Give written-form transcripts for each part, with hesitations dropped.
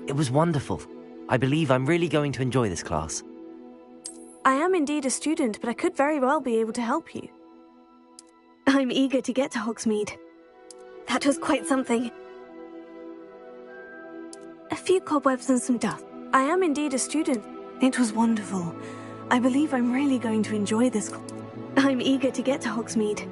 It was wonderful. I believe I'm really going to enjoy this class. I am indeed a student, but I could very well be able to help you. I'm eager to get to Hogsmeade. That was quite something. A few cobwebs and some dust. I am indeed a student. It was wonderful. I believe I'm really going to enjoy this. I'm eager to get to Hogsmeade.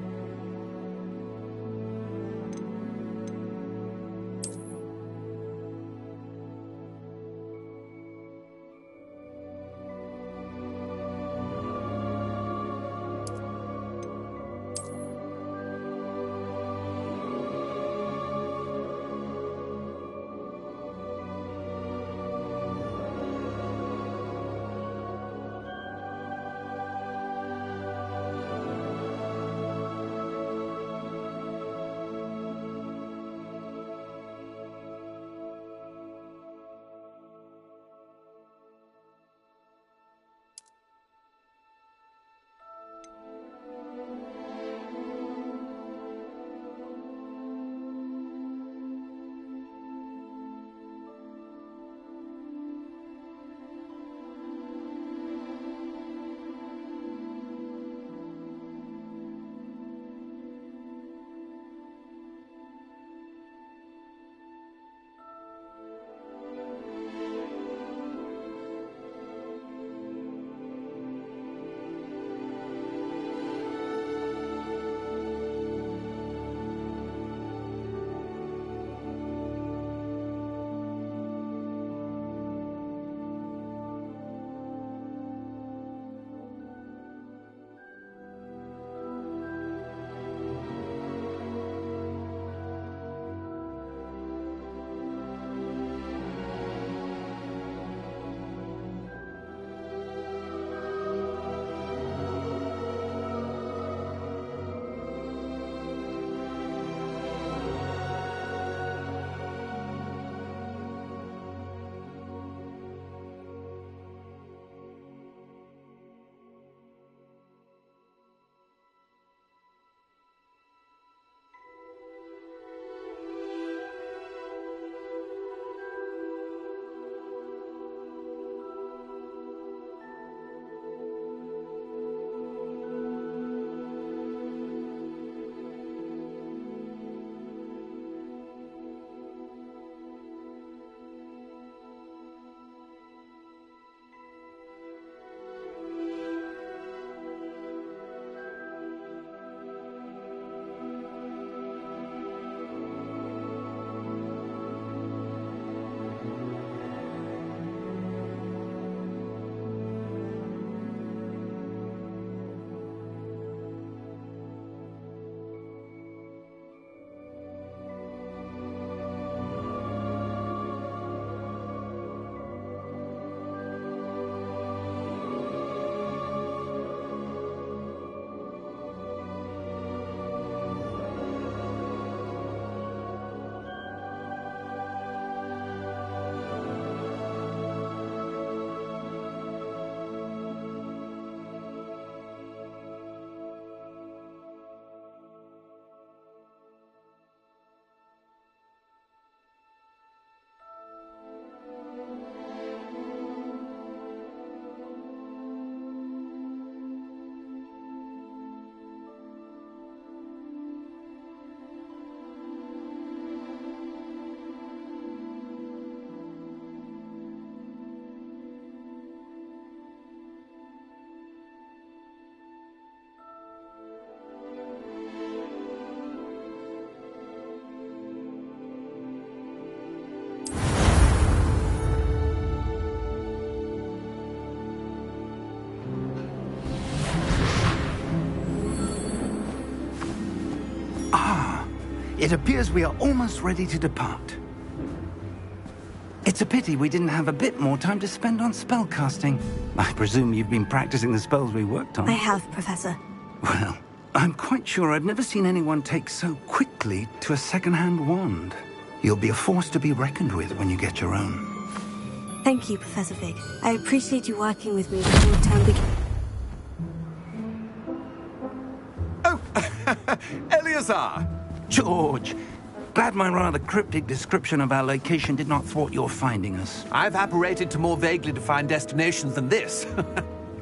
It appears we are almost ready to depart. It's a pity we didn't have a bit more time to spend on spellcasting. I presume you've been practicing the spells we worked on. I have, Professor. Well, I'm quite sure I've never seen anyone take so quickly to a second-hand wand. You'll be a force to be reckoned with when you get your own. Thank you, Professor Fig. I appreciate you working with me before term begins. Oh, Eleazar! George, Glad my rather cryptic description of our location did not thwart your finding us. I've apparated to more vaguely defined destinations than this.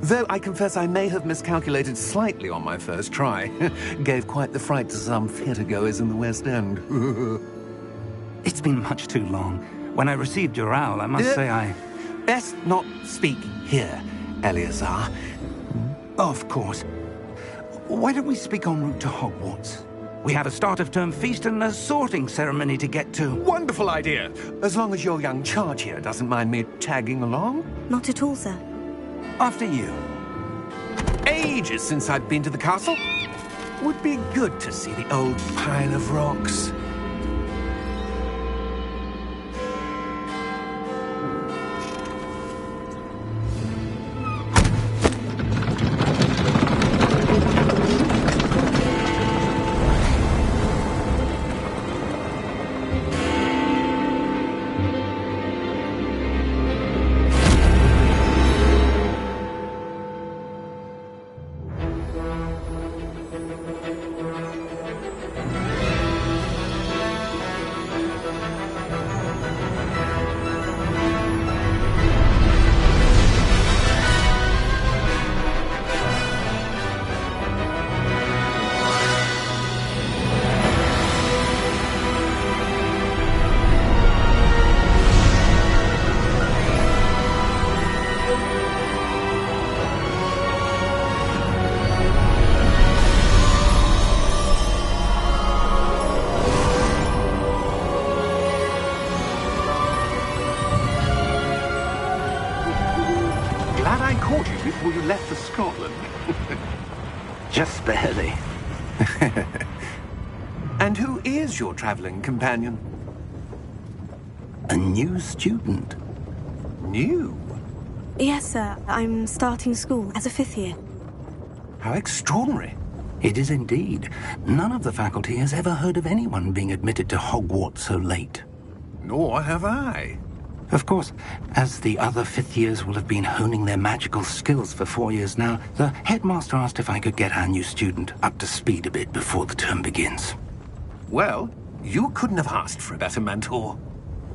Though I confess I may have miscalculated slightly on my first try. Gave quite the fright to some theatre-goers in the West End. It's been much too long. When I received your owl, I must say I... Best not speak here, Eleazar. Of course. Why don't we speak en route to Hogwarts? We have a start-of-term feast and a sorting ceremony to get to. Wonderful idea! As long as your young charge here doesn't mind me tagging along. Not at all, sir. After you. Ages since I've been to the castle. Would be good to see the old pile of rocks. Glad I caught you before you left for Scotland. Just barely. And who is your traveling companion? A new student. New? Yes, sir. I'm starting school as a 5th year. How extraordinary. It is indeed. None of the faculty has ever heard of anyone being admitted to Hogwarts so late. Nor have I. Of course, as the other 5th years will have been honing their magical skills for 4 years now, the headmaster asked if I could get our new student up to speed a bit before the term begins. Well, you couldn't have asked for a better mentor.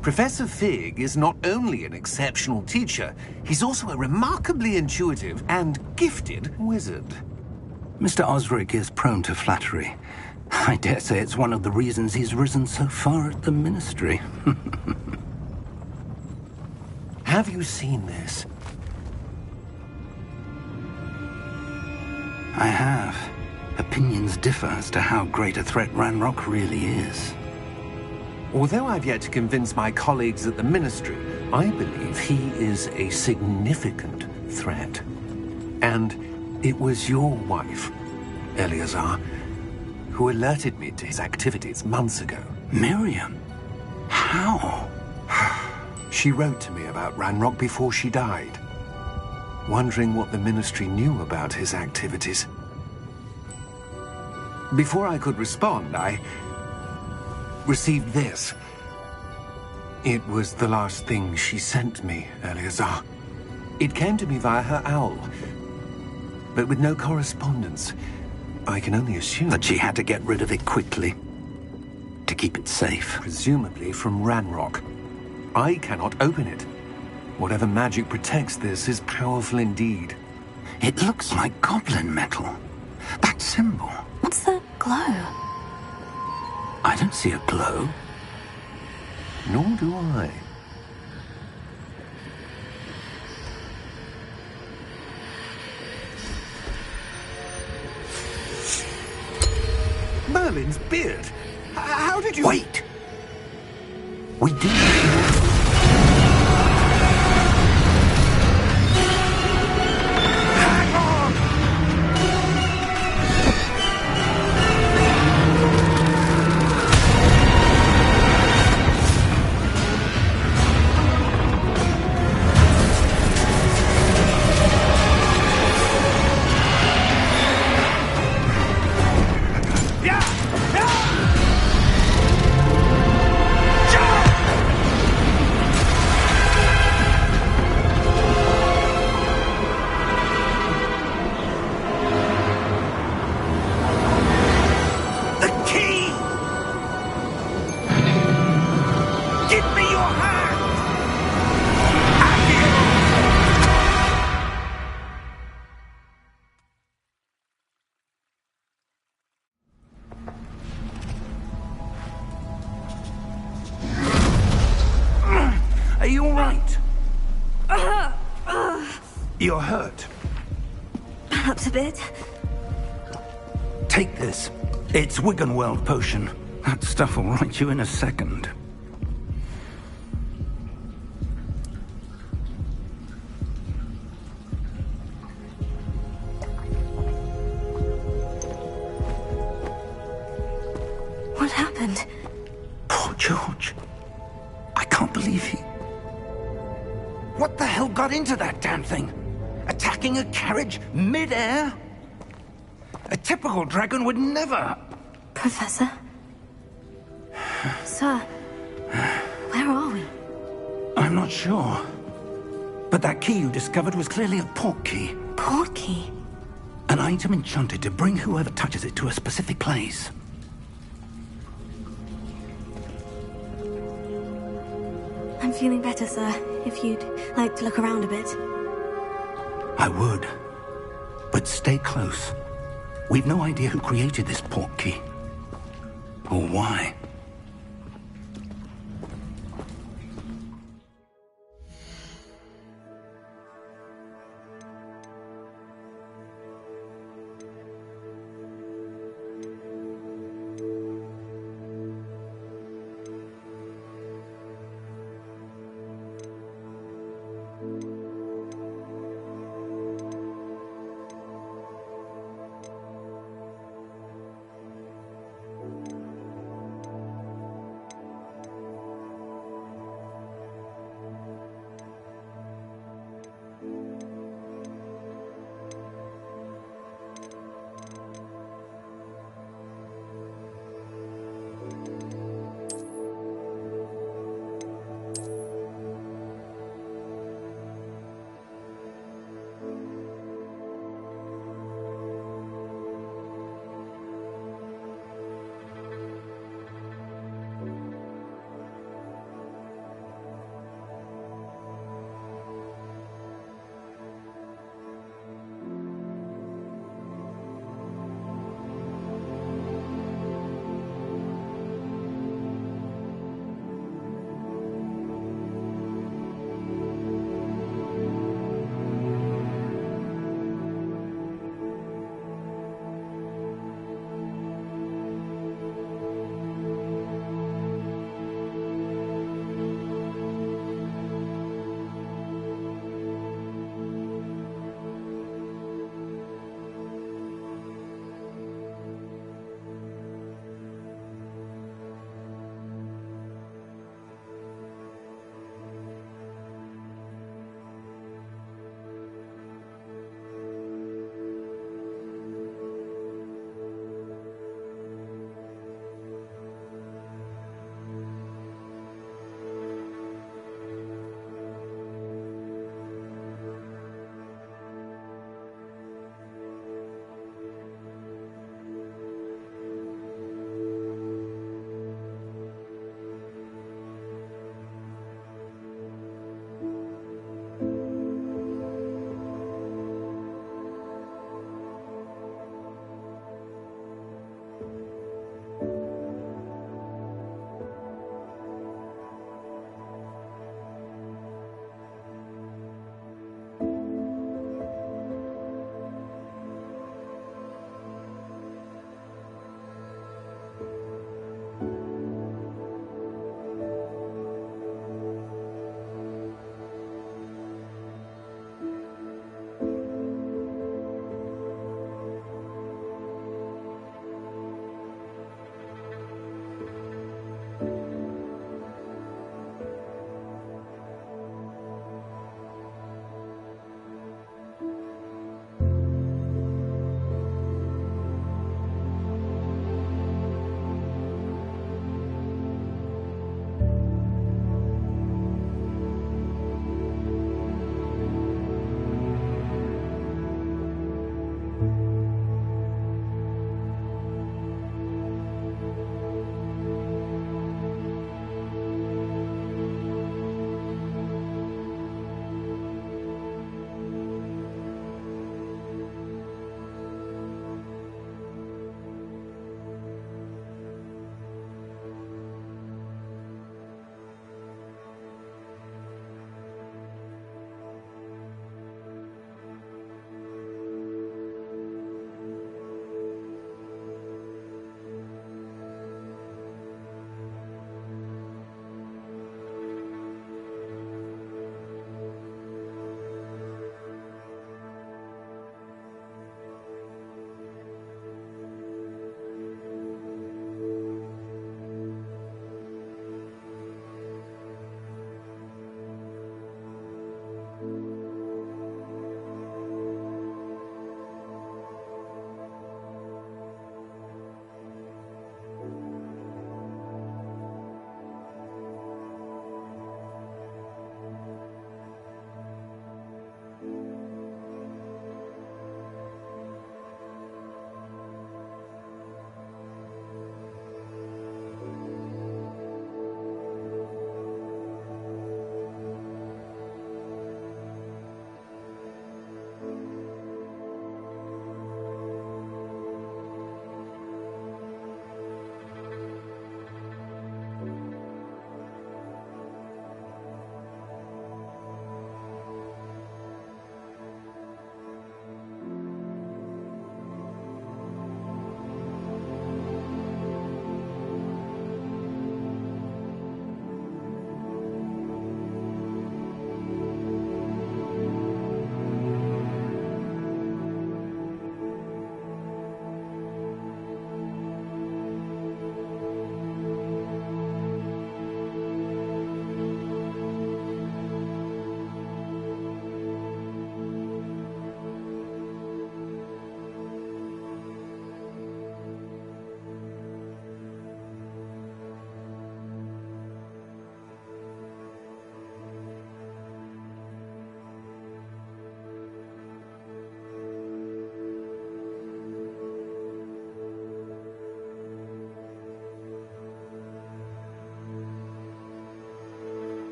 Professor Fig is not only an exceptional teacher, he's also a remarkably intuitive and gifted wizard. Mr. Osric is prone to flattery. I dare say it's one of the reasons he's risen so far at the Ministry. Have you seen this? I have. Opinions differ as to how great a threat Ranrock really is. Although I've yet to convince my colleagues at the Ministry, I believe he is a significant threat. And it was your wife, Eleazar, who alerted me to his activities months ago. Miriam? How? She wrote to me about Ranrock before she died, wondering what the Ministry knew about his activities. Before I could respond, I received this. It was the last thing she sent me, Eleazar. It came to me via her owl, but with no correspondence. I can only assume That she had to get rid of it quickly, to keep it safe. presumably from Ranrock. I cannot open it. Whatever magic protects this is powerful indeed. It looks like goblin metal. That symbol. What's the glow? I don't see a glow. Nor do I. Merlin's beard? How did you... Wait! We do. Hang on! Yeah! Yeah! you all right? You're hurt. Perhaps a bit. Take this. It's Wiggenweld potion. That stuff will right you in a second. What happened? Poor George. I can't believe he... What the hell got into that damn thing? Attacking a carriage mid-air? A typical dragon would never... Professor? Sir, where are we? I'm not sure. But that key you discovered was clearly a port key. Port key? An item enchanted to bring whoever touches it to a specific place. I'm feeling better, sir. If you'd like to look around a bit. I would. But stay close. We've no idea who created this port key. Or why.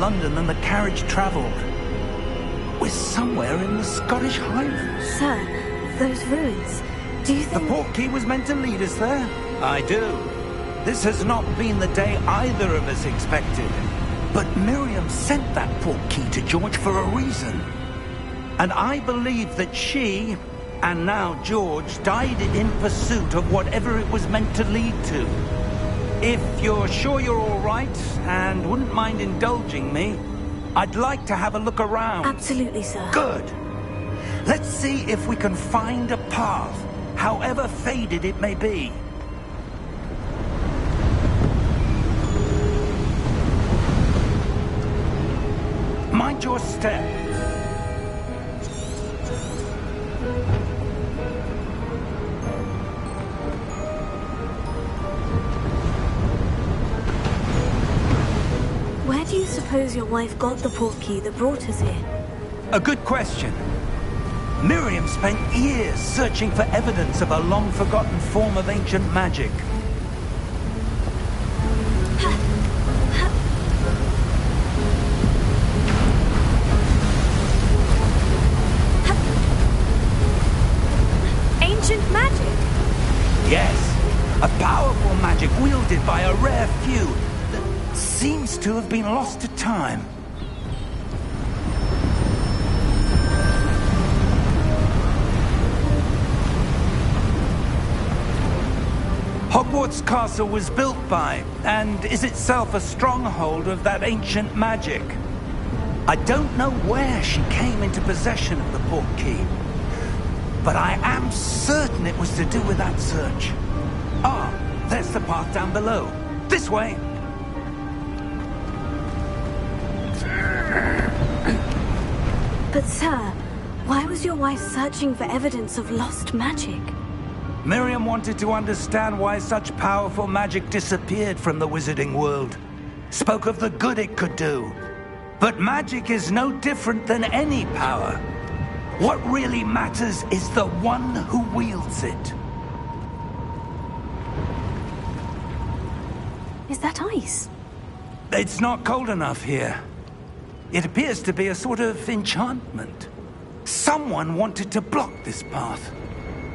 London than the carriage travelled. We're somewhere in the Scottish Highlands. Sir, those ruins, do you The think... portkey was meant to lead us there? I do. This has not been the day either of us expected. But Miriam sent that portkey to George for a reason. And I believe that she, and now George, died in pursuit of whatever it was meant to lead to. If you're sure you're all right, and wouldn't mind indulging me, I'd like to have a look around. Absolutely, sir. Good. Let's see if we can find a path, however faded it may be. Mind your step. Where do you suppose your wife got the portkey that brought us here? A good question. Miriam spent years searching for evidence of a long-forgotten form of ancient magic. Ancient magic? Yes, a powerful magic wielded by a rare few that seems to have been lost to time. Hogwarts Castle was built by, and is itself a stronghold of that ancient magic. I don't know where she came into possession of the portkey, but I am certain it was to do with that search. Ah, there's the path down below. This way. But sir, why was your wife searching for evidence of lost magic? Miriam wanted to understand why such powerful magic disappeared from the wizarding world. Spoke of the good it could do. But magic is no different than any power. What really matters is the one who wields it. Is that ice? It's not cold enough here. It appears to be a sort of enchantment. Someone wanted to block this path.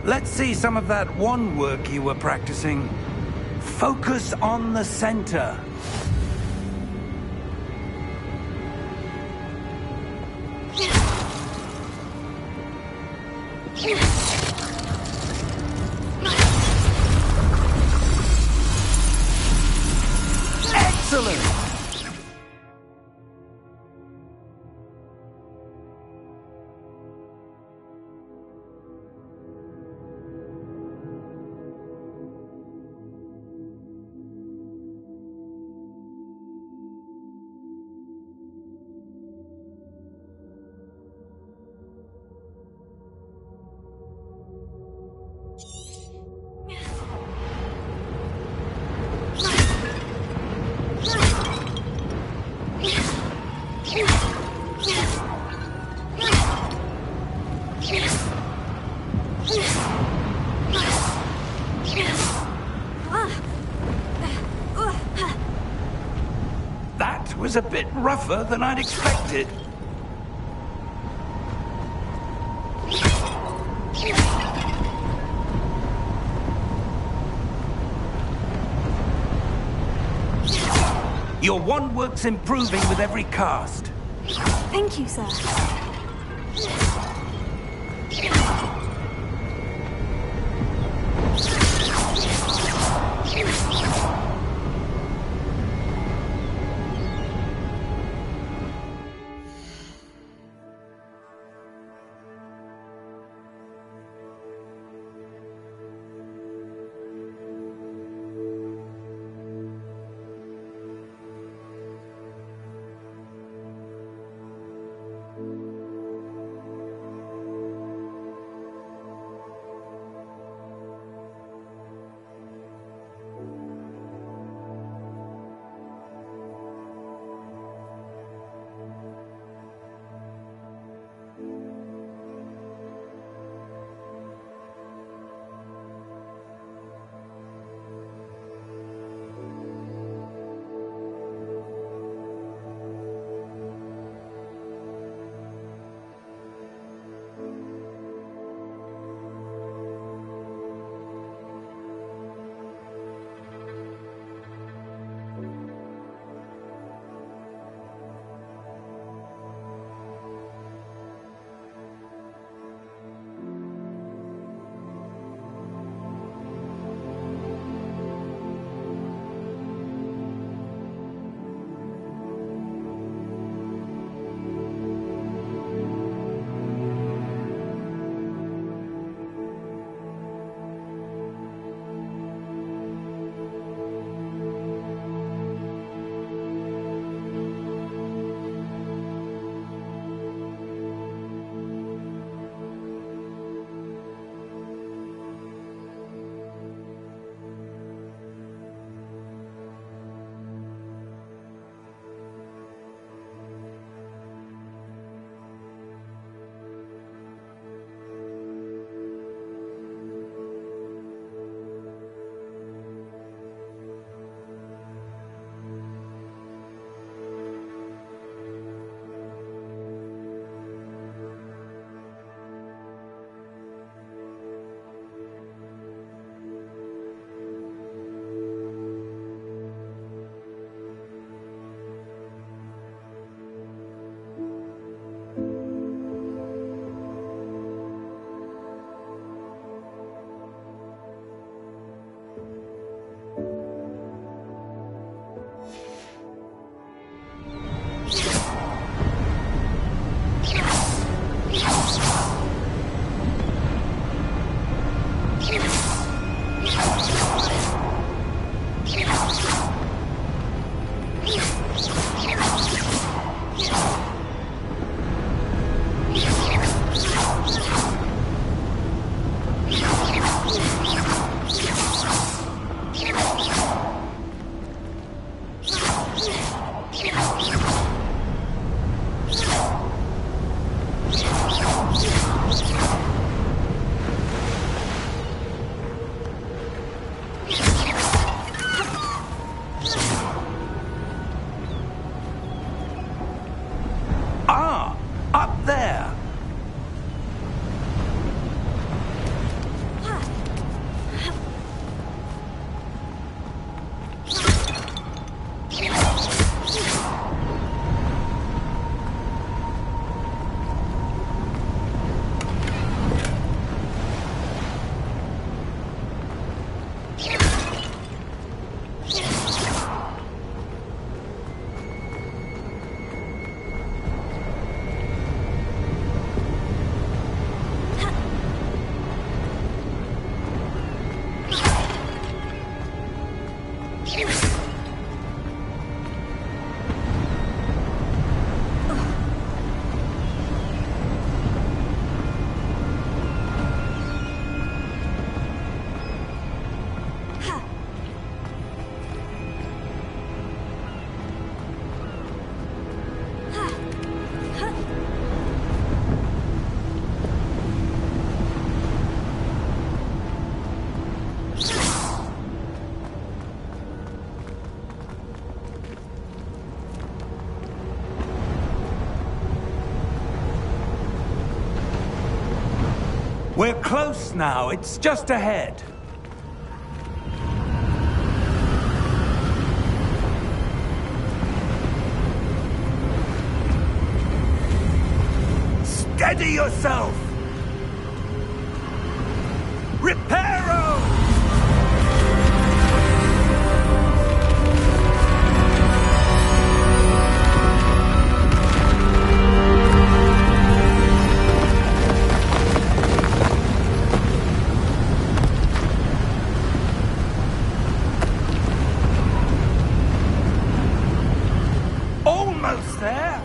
Let's see some of that wand work you were practicing. Focus on the center. Excellent! That was a bit rougher than I'd expected. Your wand work's improving with every cast. Thank you, sir. We're close now. It's just ahead. Steady yourself! Reparo! Almost there!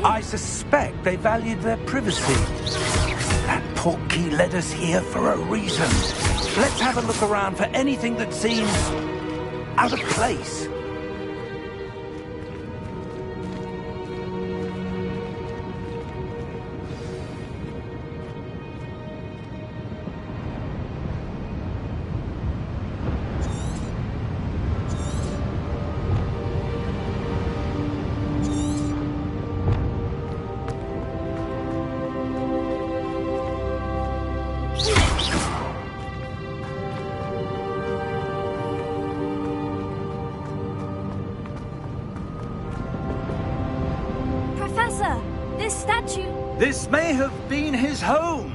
I suspect they valued their privacy. That portkey led us here for a reason. Let's have a look around for anything that seems out of place. This statue... This may have been his home.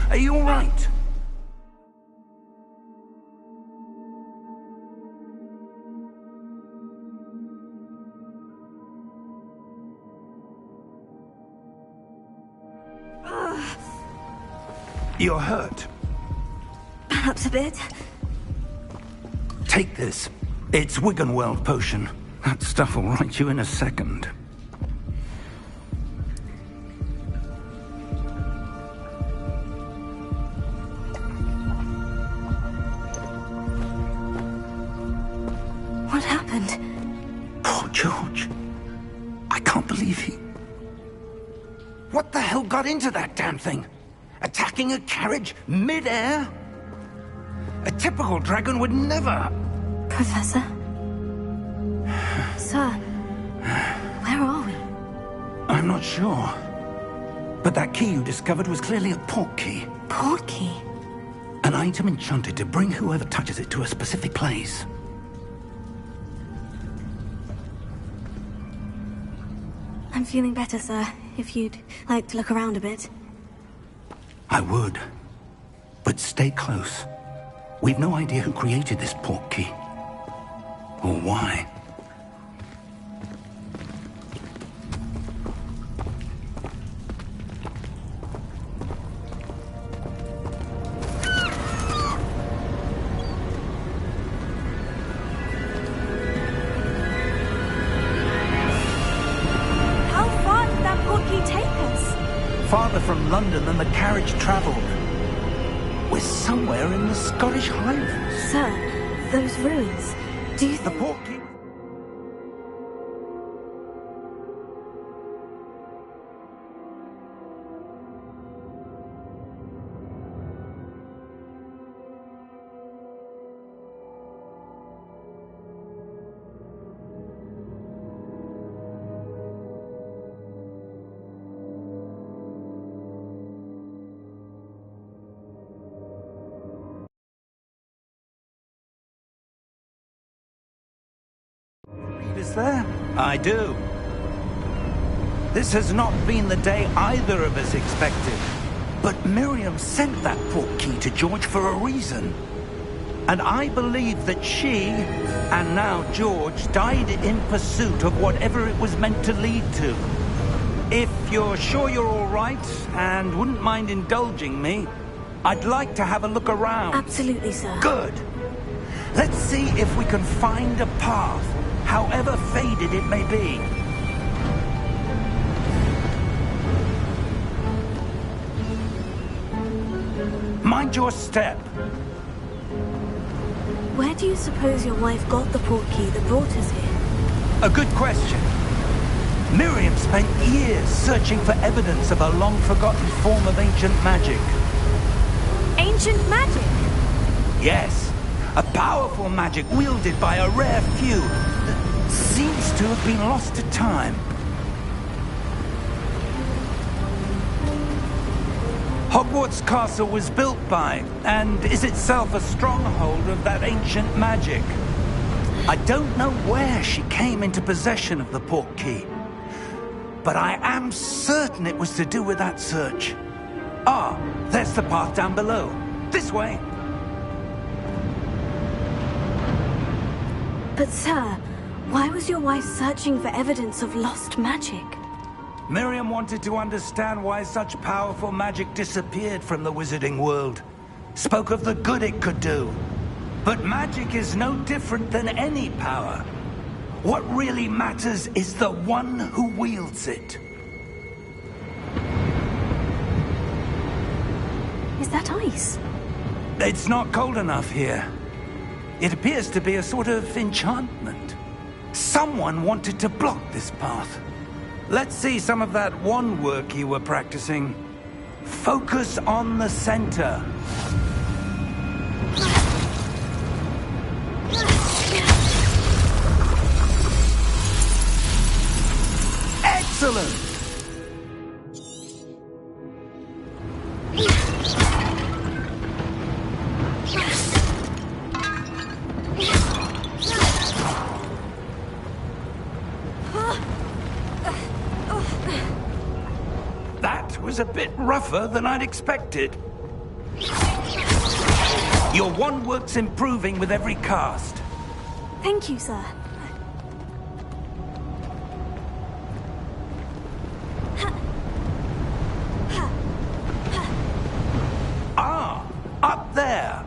Are you all right? You're hurt. Perhaps a bit. Take this. It's Wiggenweld potion. That stuff will right you in a second. What happened? Poor George. I can't believe he... What the hell got into that damn thing? Attacking a carriage mid-air? A typical dragon would never... Professor? Sir, where are we? I'm not sure. But that key you discovered was clearly a portkey. Portkey? A An item enchanted to bring whoever touches it to a specific place. I'm feeling better, sir. If you'd like to look around a bit. I would. But stay close. We've no idea who created this portkey. Or why. Farther from London than the carriage travelled. We're somewhere in the Scottish Highlands. Sir, those ruins, do you think... The portkey... Is there? I do. This has not been the day either of us expected. But Miriam sent that portkey to George for a reason. And I believe that she, and now George, died in pursuit of whatever it was meant to lead to. If you're sure you're all right, and wouldn't mind indulging me, I'd like to have a look around. Absolutely, sir. Good. Let's see if we can find a path, however faded it may be. Mind your step. Where do you suppose your wife got the portkey that brought us here? A good question. Miriam spent years searching for evidence of a long-forgotten form of ancient magic. Ancient magic? Yes. A powerful magic wielded by a rare few that seems to have been lost to time. Hogwarts Castle was built by, and is itself a stronghold of that ancient magic. I don't know where she came into possession of the portkey, but I am certain it was to do with that search. Ah, there's the path down below. This way. But sir, why was your wife searching for evidence of lost magic? Miriam wanted to understand why such powerful magic disappeared from the wizarding world. Spoke of the good it could do. But magic is no different than any power. What really matters is the one who wields it. Is that ice? It's not cold enough here. It appears to be a sort of enchantment. Someone wanted to block this path. Let's see some of that wand work you were practicing. Focus on the center. Excellent! That was a bit rougher than I'd expected. Your wand work's improving with every cast. Thank you, sir. Ah, up there.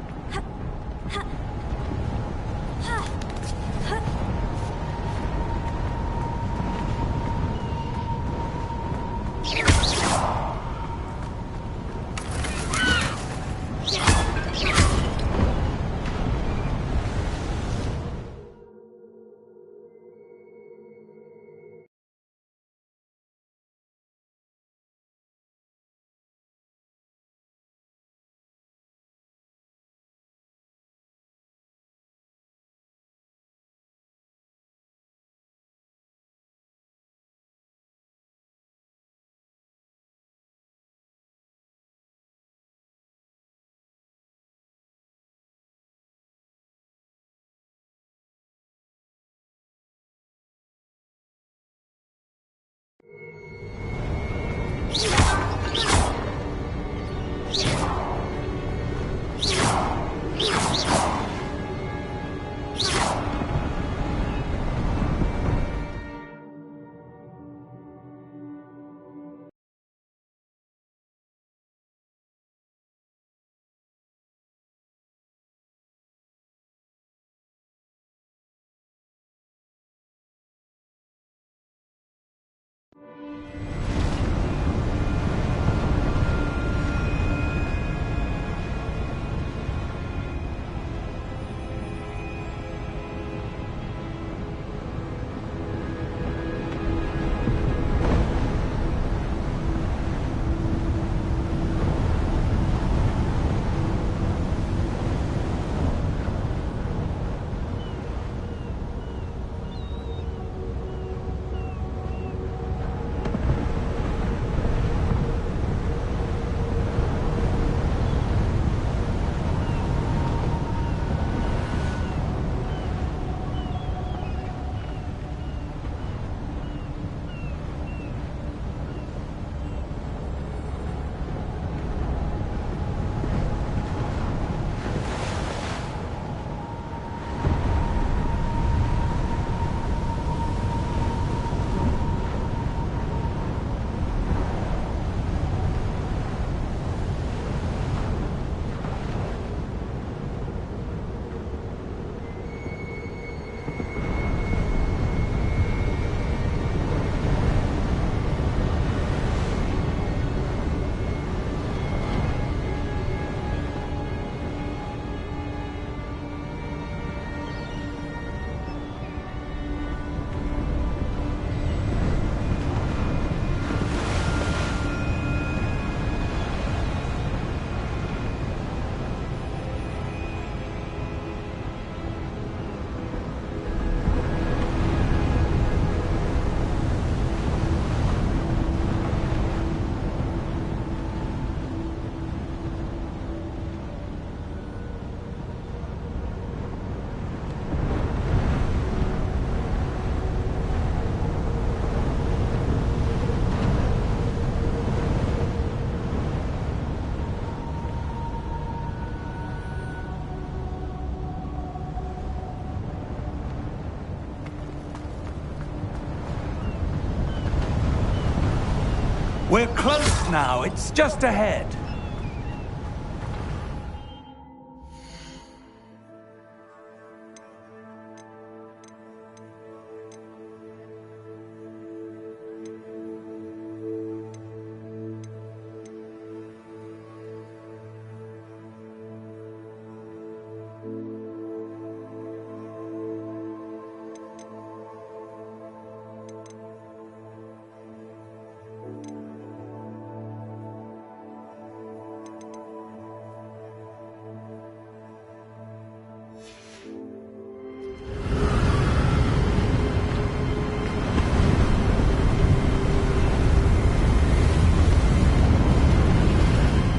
We're close now. It's just ahead.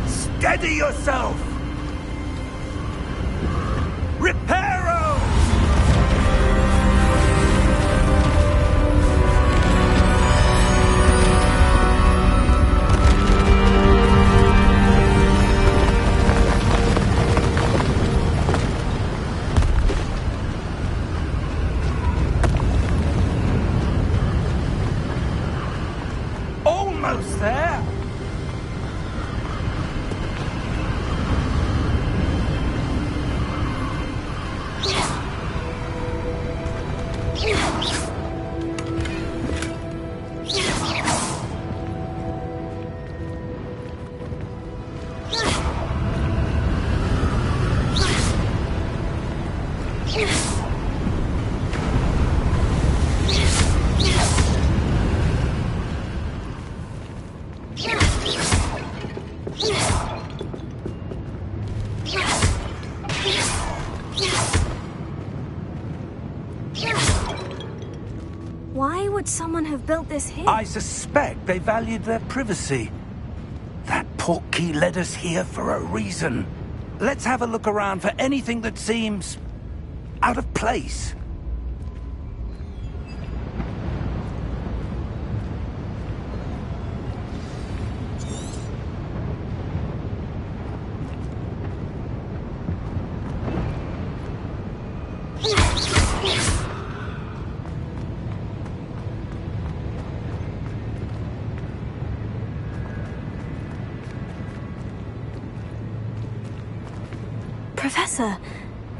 Steady yourself! Reparo! Almost there! Why would someone have built this here? I suspect they valued their privacy. That portkey led us here for a reason. Let's have a look around for anything that seems out of place. Professor,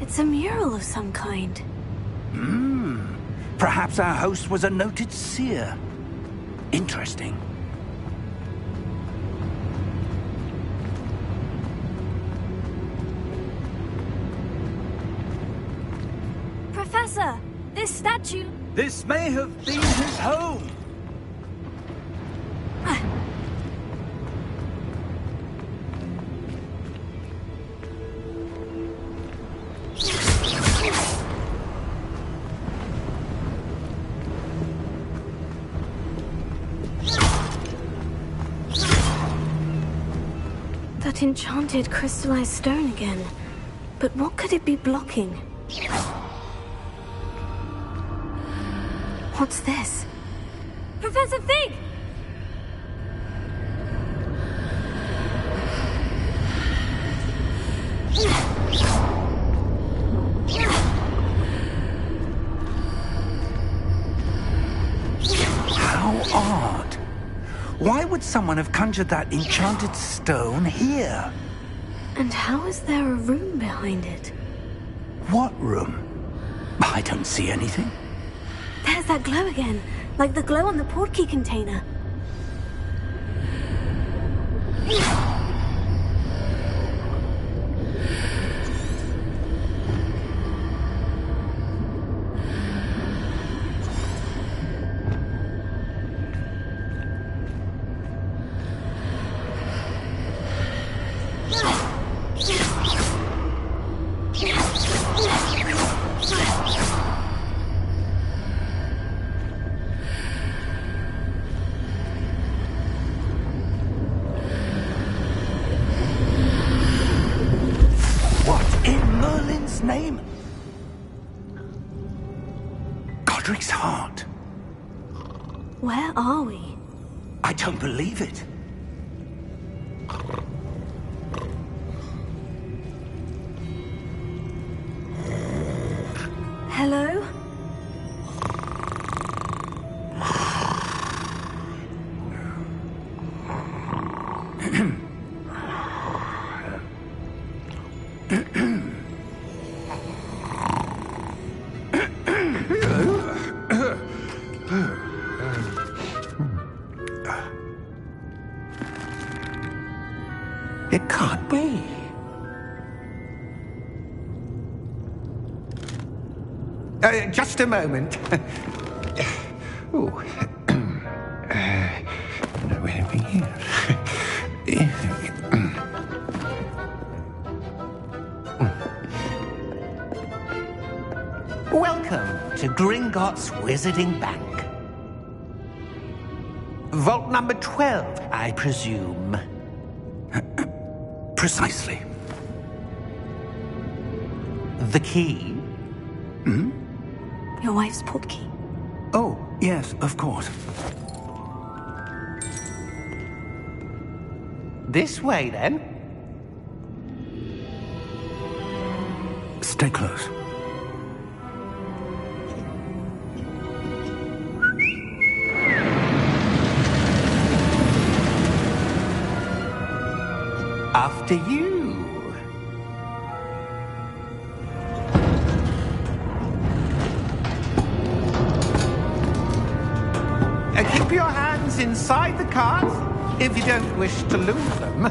it's a mural of some kind. Perhaps our host was a noted seer. Interesting. Professor, this statue... This may have been his home. That enchanted crystallized stone again. But what could it be blocking? What's this? Professor Fig! How odd. Why would someone have conjured that enchanted stone here? And how is there a room behind it? What room? I don't see anything. There's that glow again, like the glow on the portkey container. Name? Godric's heart. Where are we? I don't believe it. Hello? It can't be. Just a moment. Oh. No, anything here. Welcome to Gringotts Wizarding Bank. Vault number 12, I presume. Precisely. The key? Hmm? Your wife's portkey. Oh, yes, of course. This way, then. Stay close. After you. Keep your hands inside the cart if you don't wish to lose them.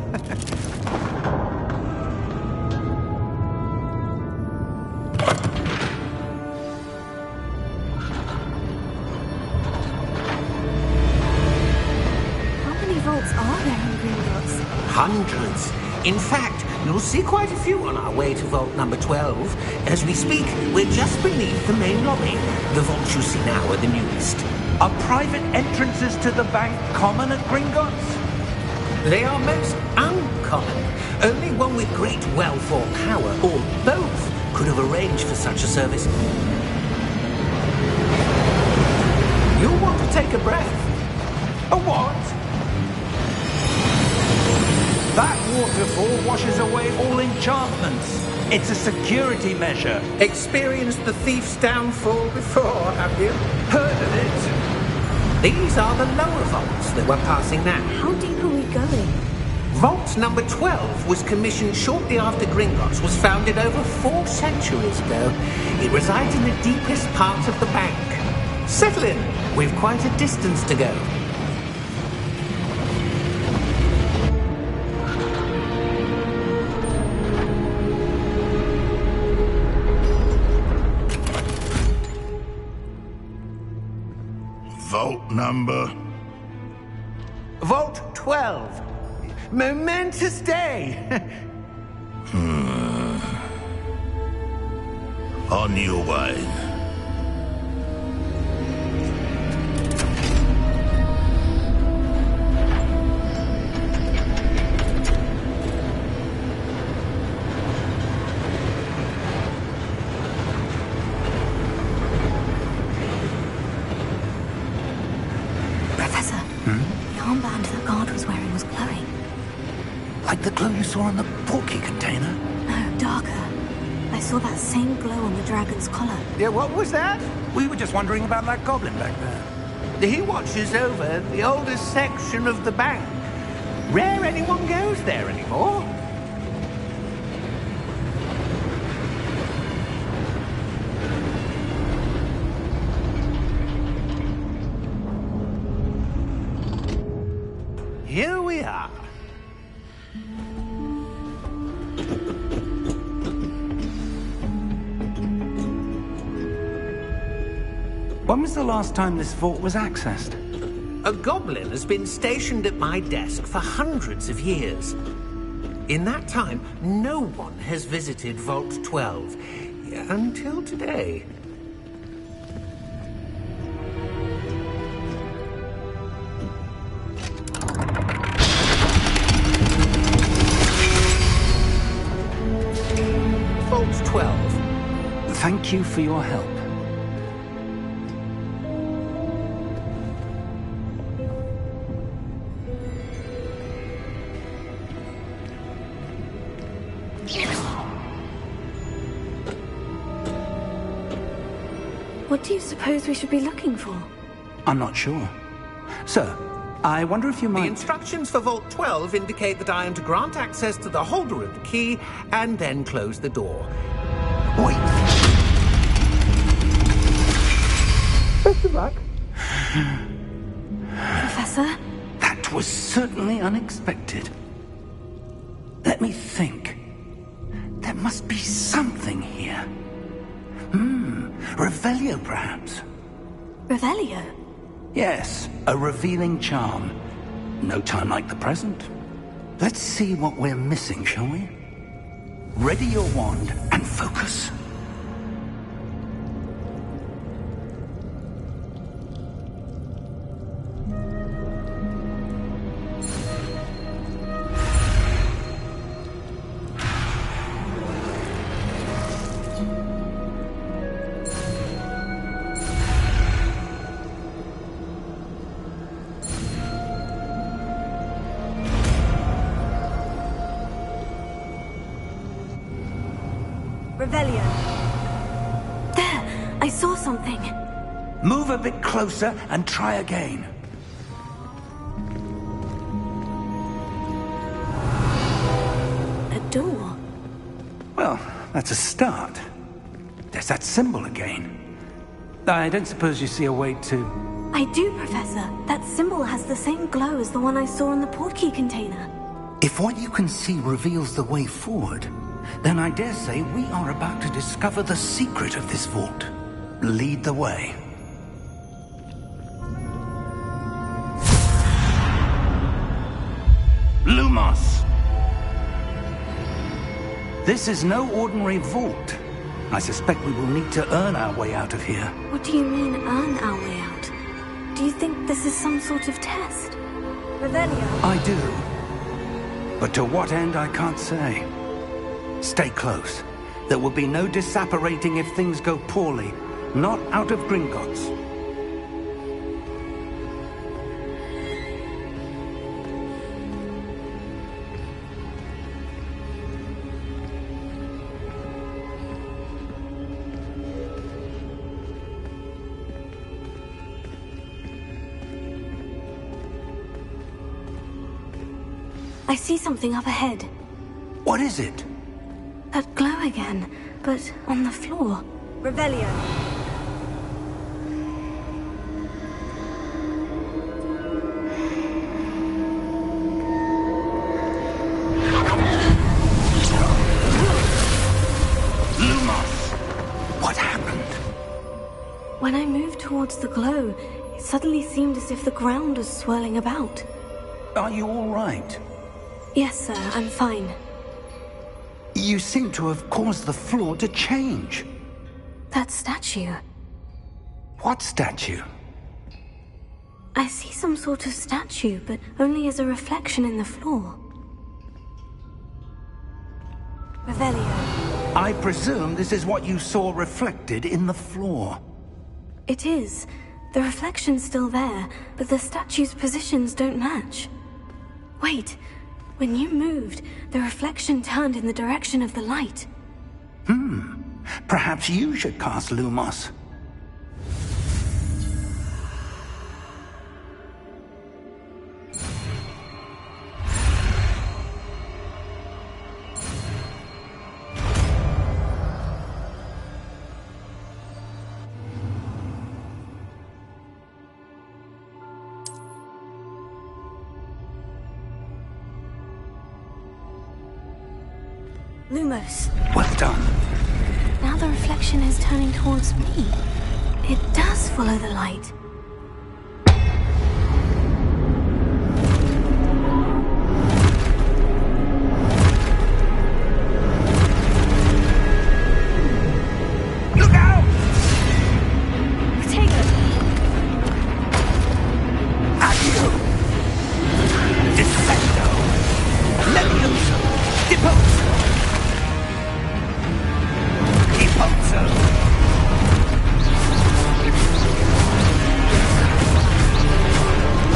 How many vaults are there in Gringotts? Hundreds. In fact, you'll see quite a few on our way to vault number 12. As we speak, we're just beneath the main lobby. The vaults you see now are the newest. Are private entrances to the bank common at Gringotts? They are most uncommon. Only one with great wealth or power, or both, could have arranged for such a service. You'll want to take a breath. A what? That waterfall washes away all enchantments. It's a security measure. Experienced the thief's downfall before, have you? Heard of it? These are the lower vaults that we're passing now. How deep are we going? Vault number 12 was commissioned shortly after Gringotts was founded over 4 centuries ago. It resides in the deepest part of the bank. Settle in. We've quite a distance to go. vault number? Vault 12. Momentous day. On your way. Professor, the armband that guard was wearing was glowing. Like the glow you saw on the portkey container? No, darker. I saw that same glow on the dragon's collar. Yeah, what was that? We were just wondering about that goblin back there. He watches over the oldest section of the bank. Rare anyone goes there anymore. Here we are. When was the last time this vault was accessed? A goblin has been stationed at my desk for hundreds of years. In that time, no one has visited Vault 12 until today. Vault 12. Thank you for your help. What do you suppose we should be looking for? I'm not sure. Sir, I wonder if you The might... instructions for Vault 12 indicate that I am to grant access to the holder of the key and then close the door. Wait! Best of luck. Professor? That was certainly unexpected. Let me think. There must be something here. Revelio, perhaps? Revelio? Yes, a revealing charm. No time like the present. Let's see what we're missing, shall we? Ready your wand and focus. Revelio. There! I saw something. Move a bit closer and try again. A door. Well, that's a start. There's that symbol again. I don't suppose you see a way to... I do, Professor. That symbol has the same glow as the one I saw in the portkey container. If what you can see reveals the way forward, then I dare say we are about to discover the secret of this vault. Lead the way. Lumos! This is no ordinary vault. I suspect we will need to earn our way out of here. What do you mean, earn our way out? Do you think this is some sort of test? Revelio. I do. But to what end, I can't say. Stay close. There will be no disapparating if things go poorly. Not out of Gringotts. I see something up ahead. What is it? That glow again, but on the floor. Revelio. Lumos! What happened? When I moved towards the glow, It suddenly seemed as if the ground was swirling about. Are you all right? Yes, sir, I'm fine. You seem to have caused the floor to change. That statue. What statue? I see some sort of statue, but only as a reflection in the floor. Revelio. I presume this is what you saw reflected in the floor. It is. The reflection's still there, but the statue's positions don't match. Wait. When you moved, the reflection turned in the direction of the light. Perhaps you should cast Lumos. Lumos. Well done. Now the reflection is turning towards me. It does follow the light. Look out! Potato! Accio! Descendo! Levioso! Deposo! Deposo!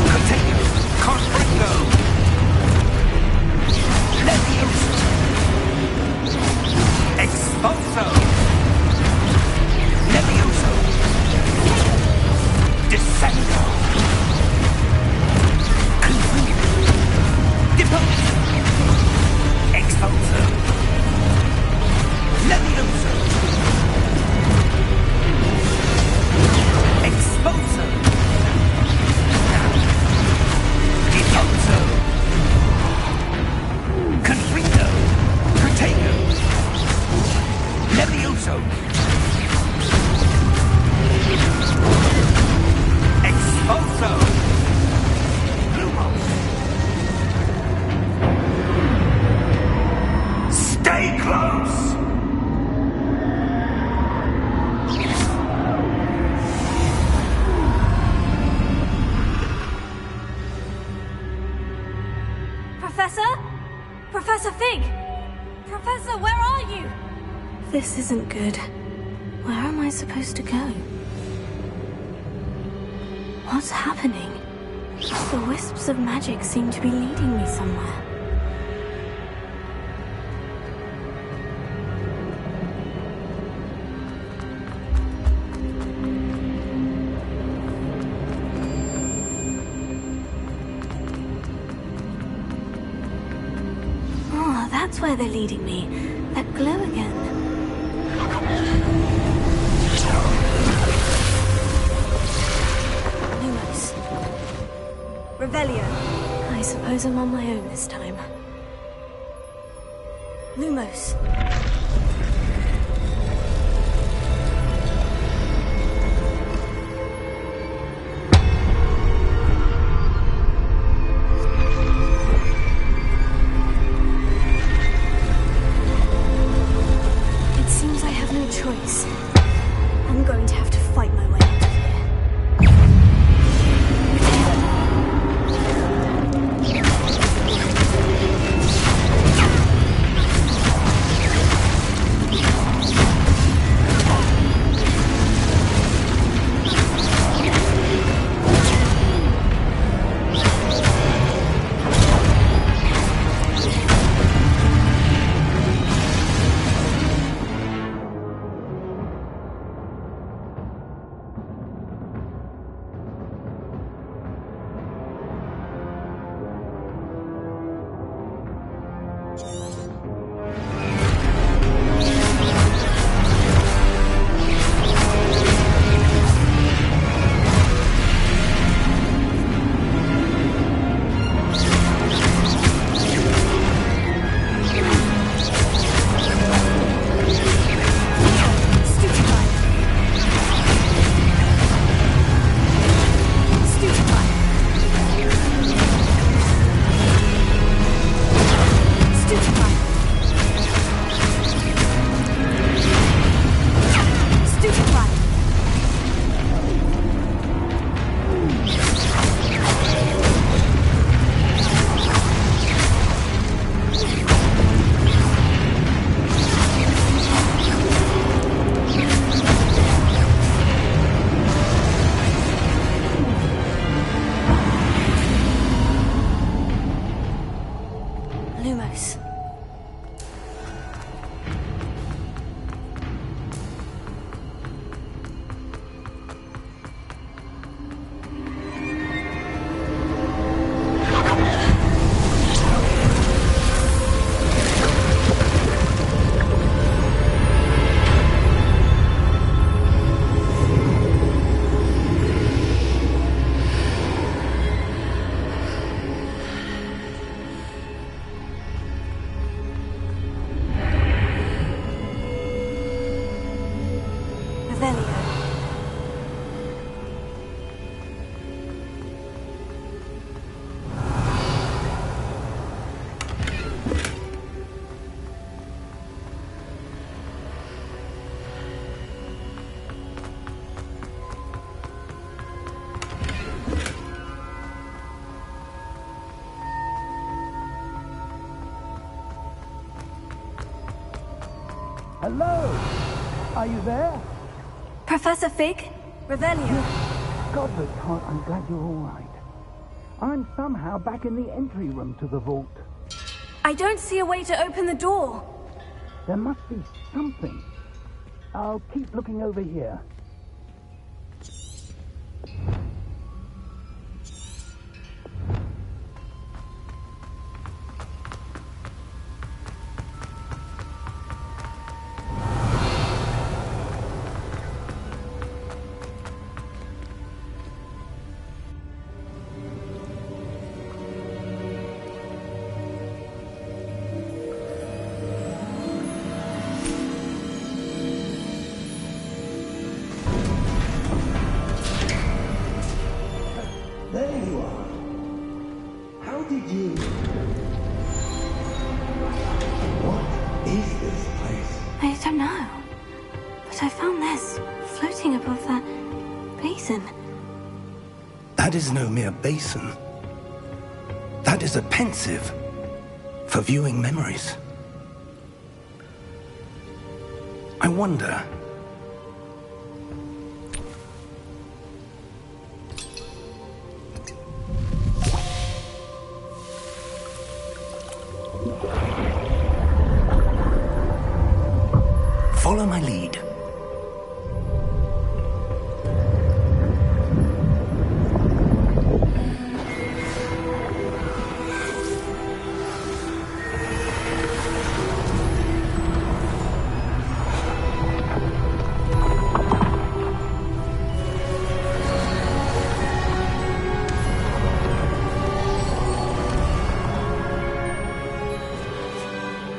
Continue! Confringo! Levioso! Expulso! Levioso! Descendo! Deposo! Expulso! Levioso! Expulso! Deposo! Confringo! Protego! Levioso! Expulso! Lumos! Stay close! Professor? Professor Fig! Professor, where are you? This isn't good. Where am I supposed to go? What's happening? The wisps of magic seem to be leading me somewhere. Oh, that's where they're leading me. That glow again. Lumos. Revelio. I suppose I'm on my own this time. Lumos. It seems I have no choice. I'm going to have to fight my way out of here. Revelio. Hello! Are you there? Professor Fig? Revelio. Godless heart, I'm glad you're all right. I'm somehow back in the entry room to the vault. I don't see a way to open the door. There must be something. I'll keep looking over here. There you are. How did you... What is this place? I don't know. But I found this floating above that basin. That is no mere basin. That is a pensive for viewing memories. I wonder... Follow my lead.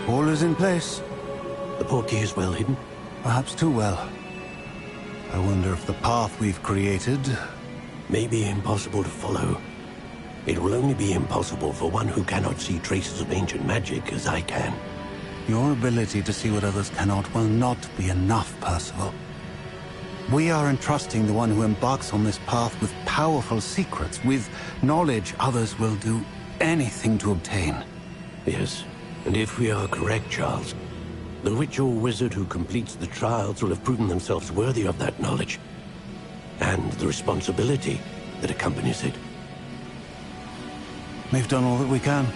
All is in place. The portkey is well hidden? Perhaps too well. I wonder if the path we've created... May be impossible to follow. It will only be impossible for one who cannot see traces of ancient magic as I can. Your ability to see what others cannot will not be enough, Percival. We are entrusting the one who embarks on this path with powerful secrets, with knowledge others will do anything to obtain. Yes, and if we are correct, Charles, the witch or wizard who completes the trials will have proven themselves worthy of that knowledge, and the responsibility that accompanies it. We've done all that we can.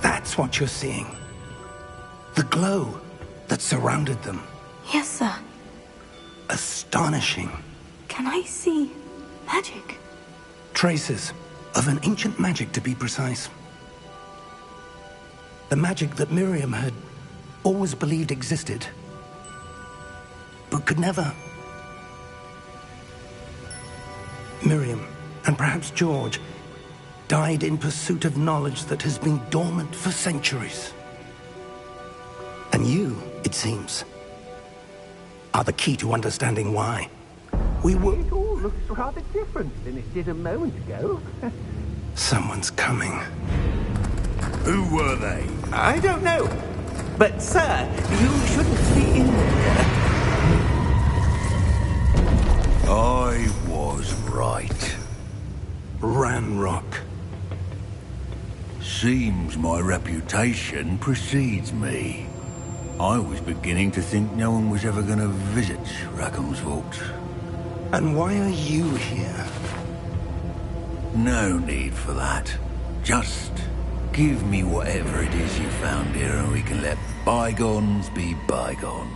That's what you're seeing. The glow that surrounded them. Yes, sir. Astonishing. Can I see magic? Traces of an ancient magic, to be precise. The magic that Miriam had always believed existed, but could never. Miriam, and perhaps George, died in pursuit of knowledge that has been dormant for centuries. And you, it seems, are the key to understanding why. We were... It all looks rather different than it did a moment ago. Someone's coming. Who were they? I don't know. But, sir, you shouldn't be in there. I was right. Ranrock. Seems my reputation precedes me. I was beginning to think no one was ever going to visit Rackham's vault. And why are you here? No need for that. Just give me whatever it is you found here and we can let bygones be bygones.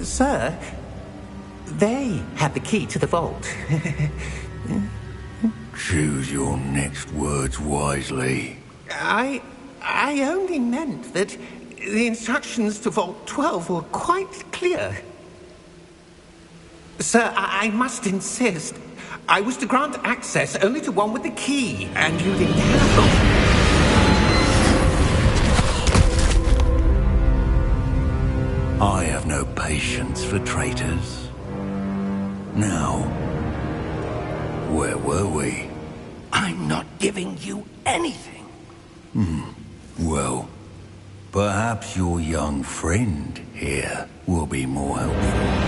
Sir, they have the key to the vault. Choose your next words wisely. I only meant that the instructions to Vault 12 were quite clear. Sir, I must insist. I was to grant access only to one with the key, and you didn't have I have no patience for traitors. Now, where were we? I'm not giving you anything. Well, perhaps your young friend here will be more helpful.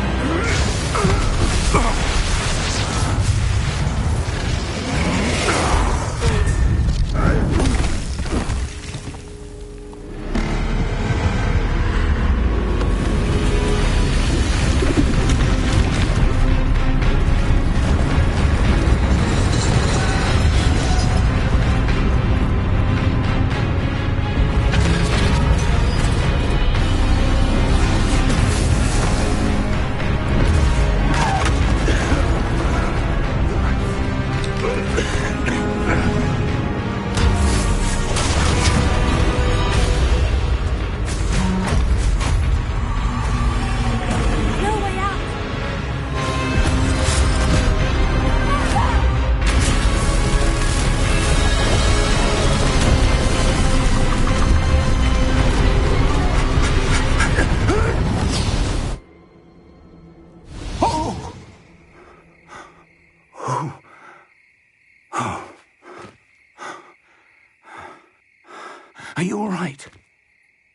Are you all right?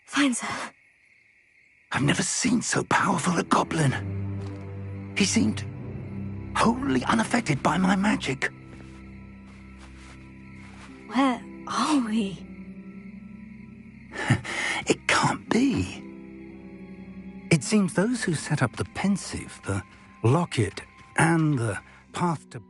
Fine, sir. I've never seen so powerful a goblin. He seemed wholly unaffected by my magic. Where are we? It can't be. It seems those who set up the pensive, the locket, and the path to...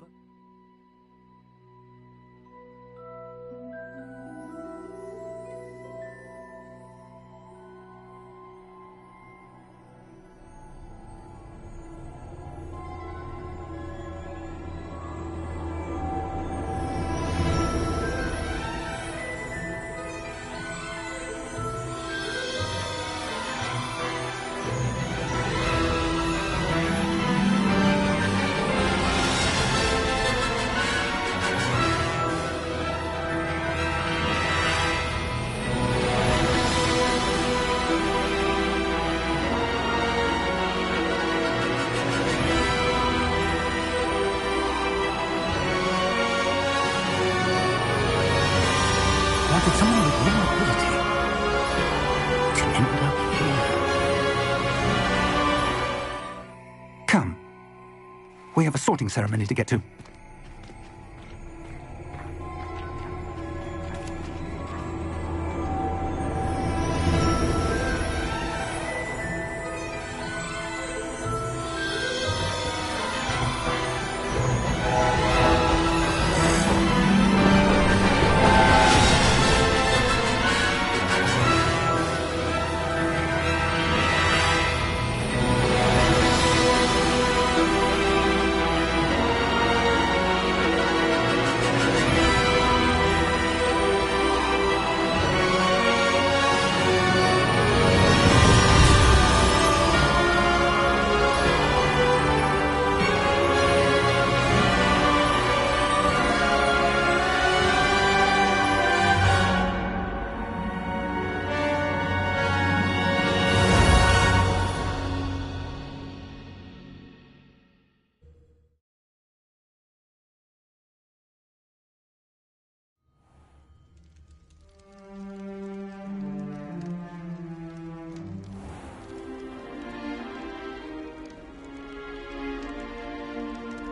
Did someone with your ability to end up here? Come. We have a sorting ceremony to get to.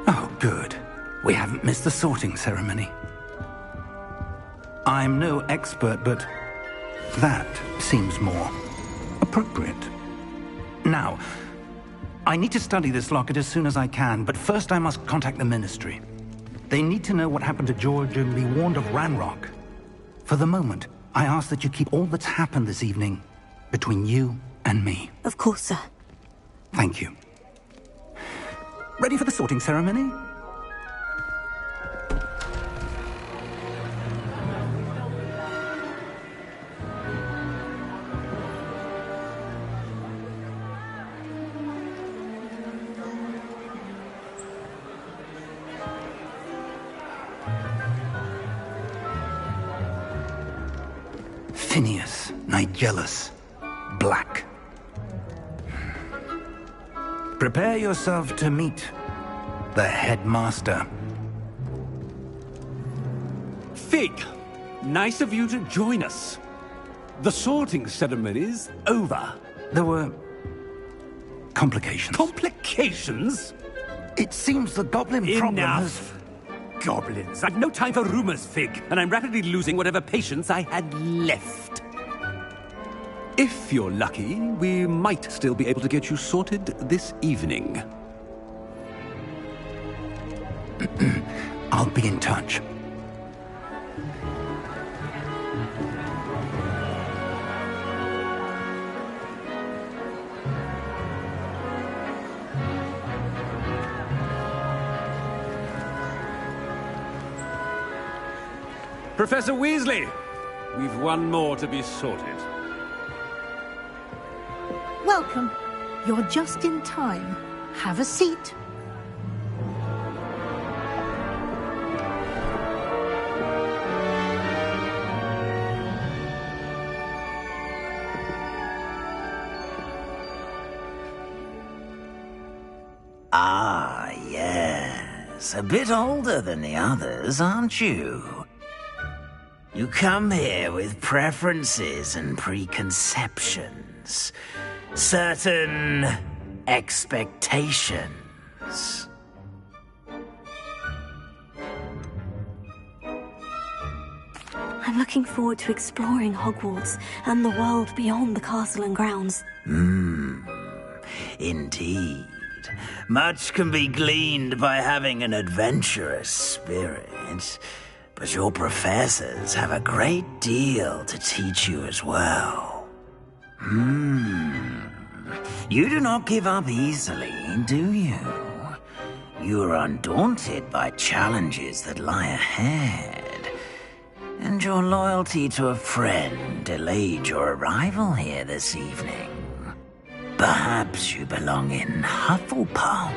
Oh, good. We haven't missed the sorting ceremony. I'm no expert, but that seems more appropriate. Now, I need to study this locket as soon as I can, but first I must contact the Ministry. They need to know what happened to George and be warned of Ranrock. For the moment, I ask that you keep all that's happened this evening between you and me. Of course, sir. Thank you. Ready for the sorting ceremony? Phineas, Nigellus, Black. Prepare yourself to meet the headmaster. Fig, nice of you to join us. The sorting ceremony's over. There were complications. Complications? It seems the goblin problem has... Enough! Goblins. I've no time for rumors, Fig, and I'm rapidly losing whatever patience I had left. If you're lucky, we might still be able to get you sorted this evening. I'll be in touch. Professor Weasley, we've one more to be sorted. Welcome. You're just in time. Have a seat. Ah, yes. A bit older than the others, aren't you? You come here with preferences and preconceptions. Certain expectations. I'm looking forward to exploring Hogwarts and the world beyond the castle and grounds. Indeed. Much can be gleaned by having an adventurous spirit, but your professors have a great deal to teach you as well. You do not give up easily, do you? You are undaunted by challenges that lie ahead, and your loyalty to a friend delayed your arrival here this evening. Perhaps you belong in Hufflepuff.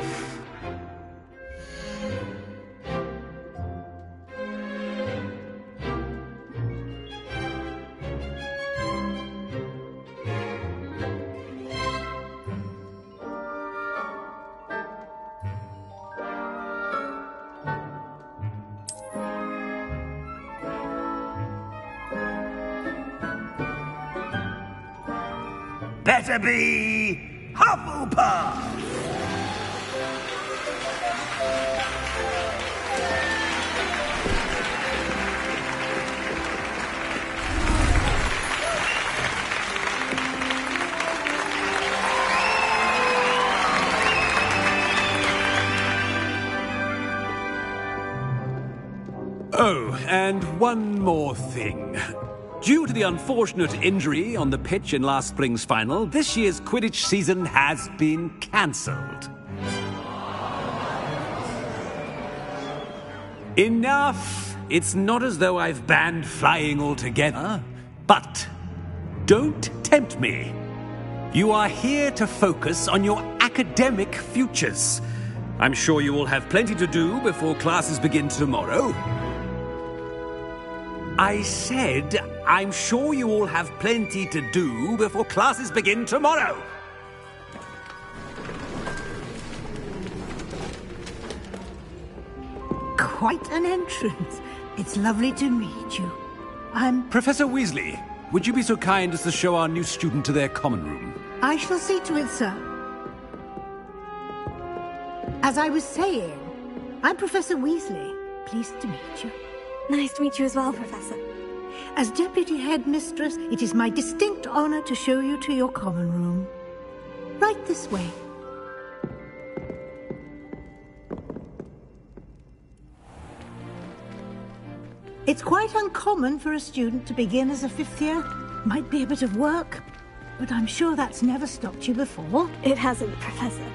Better be Hufflepuff! Oh, and one more thing. Due to the unfortunate injury on the pitch in last spring's final, this year's Quidditch season has been cancelled. Enough! It's not as though I've banned flying altogether, but don't tempt me. You are here to focus on your academic futures. I'm sure you will have plenty to do before classes begin tomorrow. I said, I'm sure you all have plenty to do before classes begin tomorrow. Quite an entrance. It's lovely to meet you. I'm... Professor Weasley, would you be so kind as to show our new student to their common room? I shall see to it, sir. As I was saying, I'm Professor Weasley. Pleased to meet you. Nice to meet you as well, Professor. As Deputy Headmistress, it is my distinct honor to show you to your common room. Right this way. It's quite uncommon for a student to begin as a fifth year. Might be a bit of work, but I'm sure that's never stopped you before. It hasn't, Professor.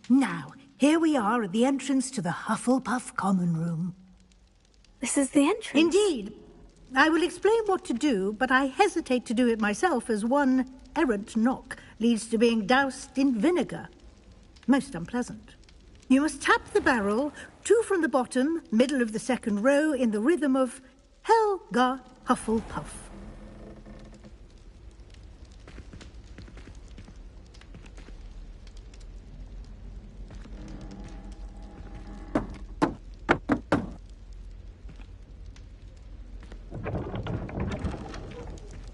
Now, here we are at the entrance to the Hufflepuff Common Room. This is the entrance? Indeed. I will explain what to do, but I hesitate to do it myself as one errant knock leads to being doused in vinegar. Most unpleasant. You must tap the barrel, 2 from the bottom, middle of the second row, in the rhythm of Helga Hufflepuff.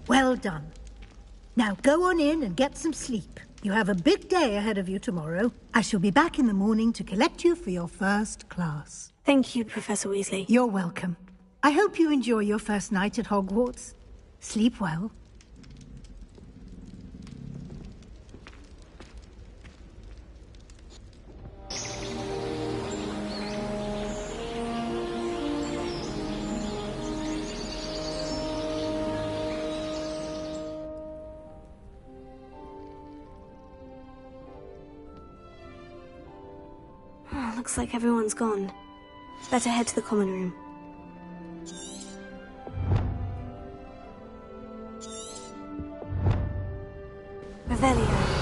Well done. Now go on in and get some sleep. You have a big day ahead of you tomorrow. I shall be back in the morning to collect you for your first class. Thank you, Professor Weasley. You're welcome. I hope you enjoy your first night at Hogwarts. Sleep well. Looks like everyone's gone. Better head to the common room. Revelio.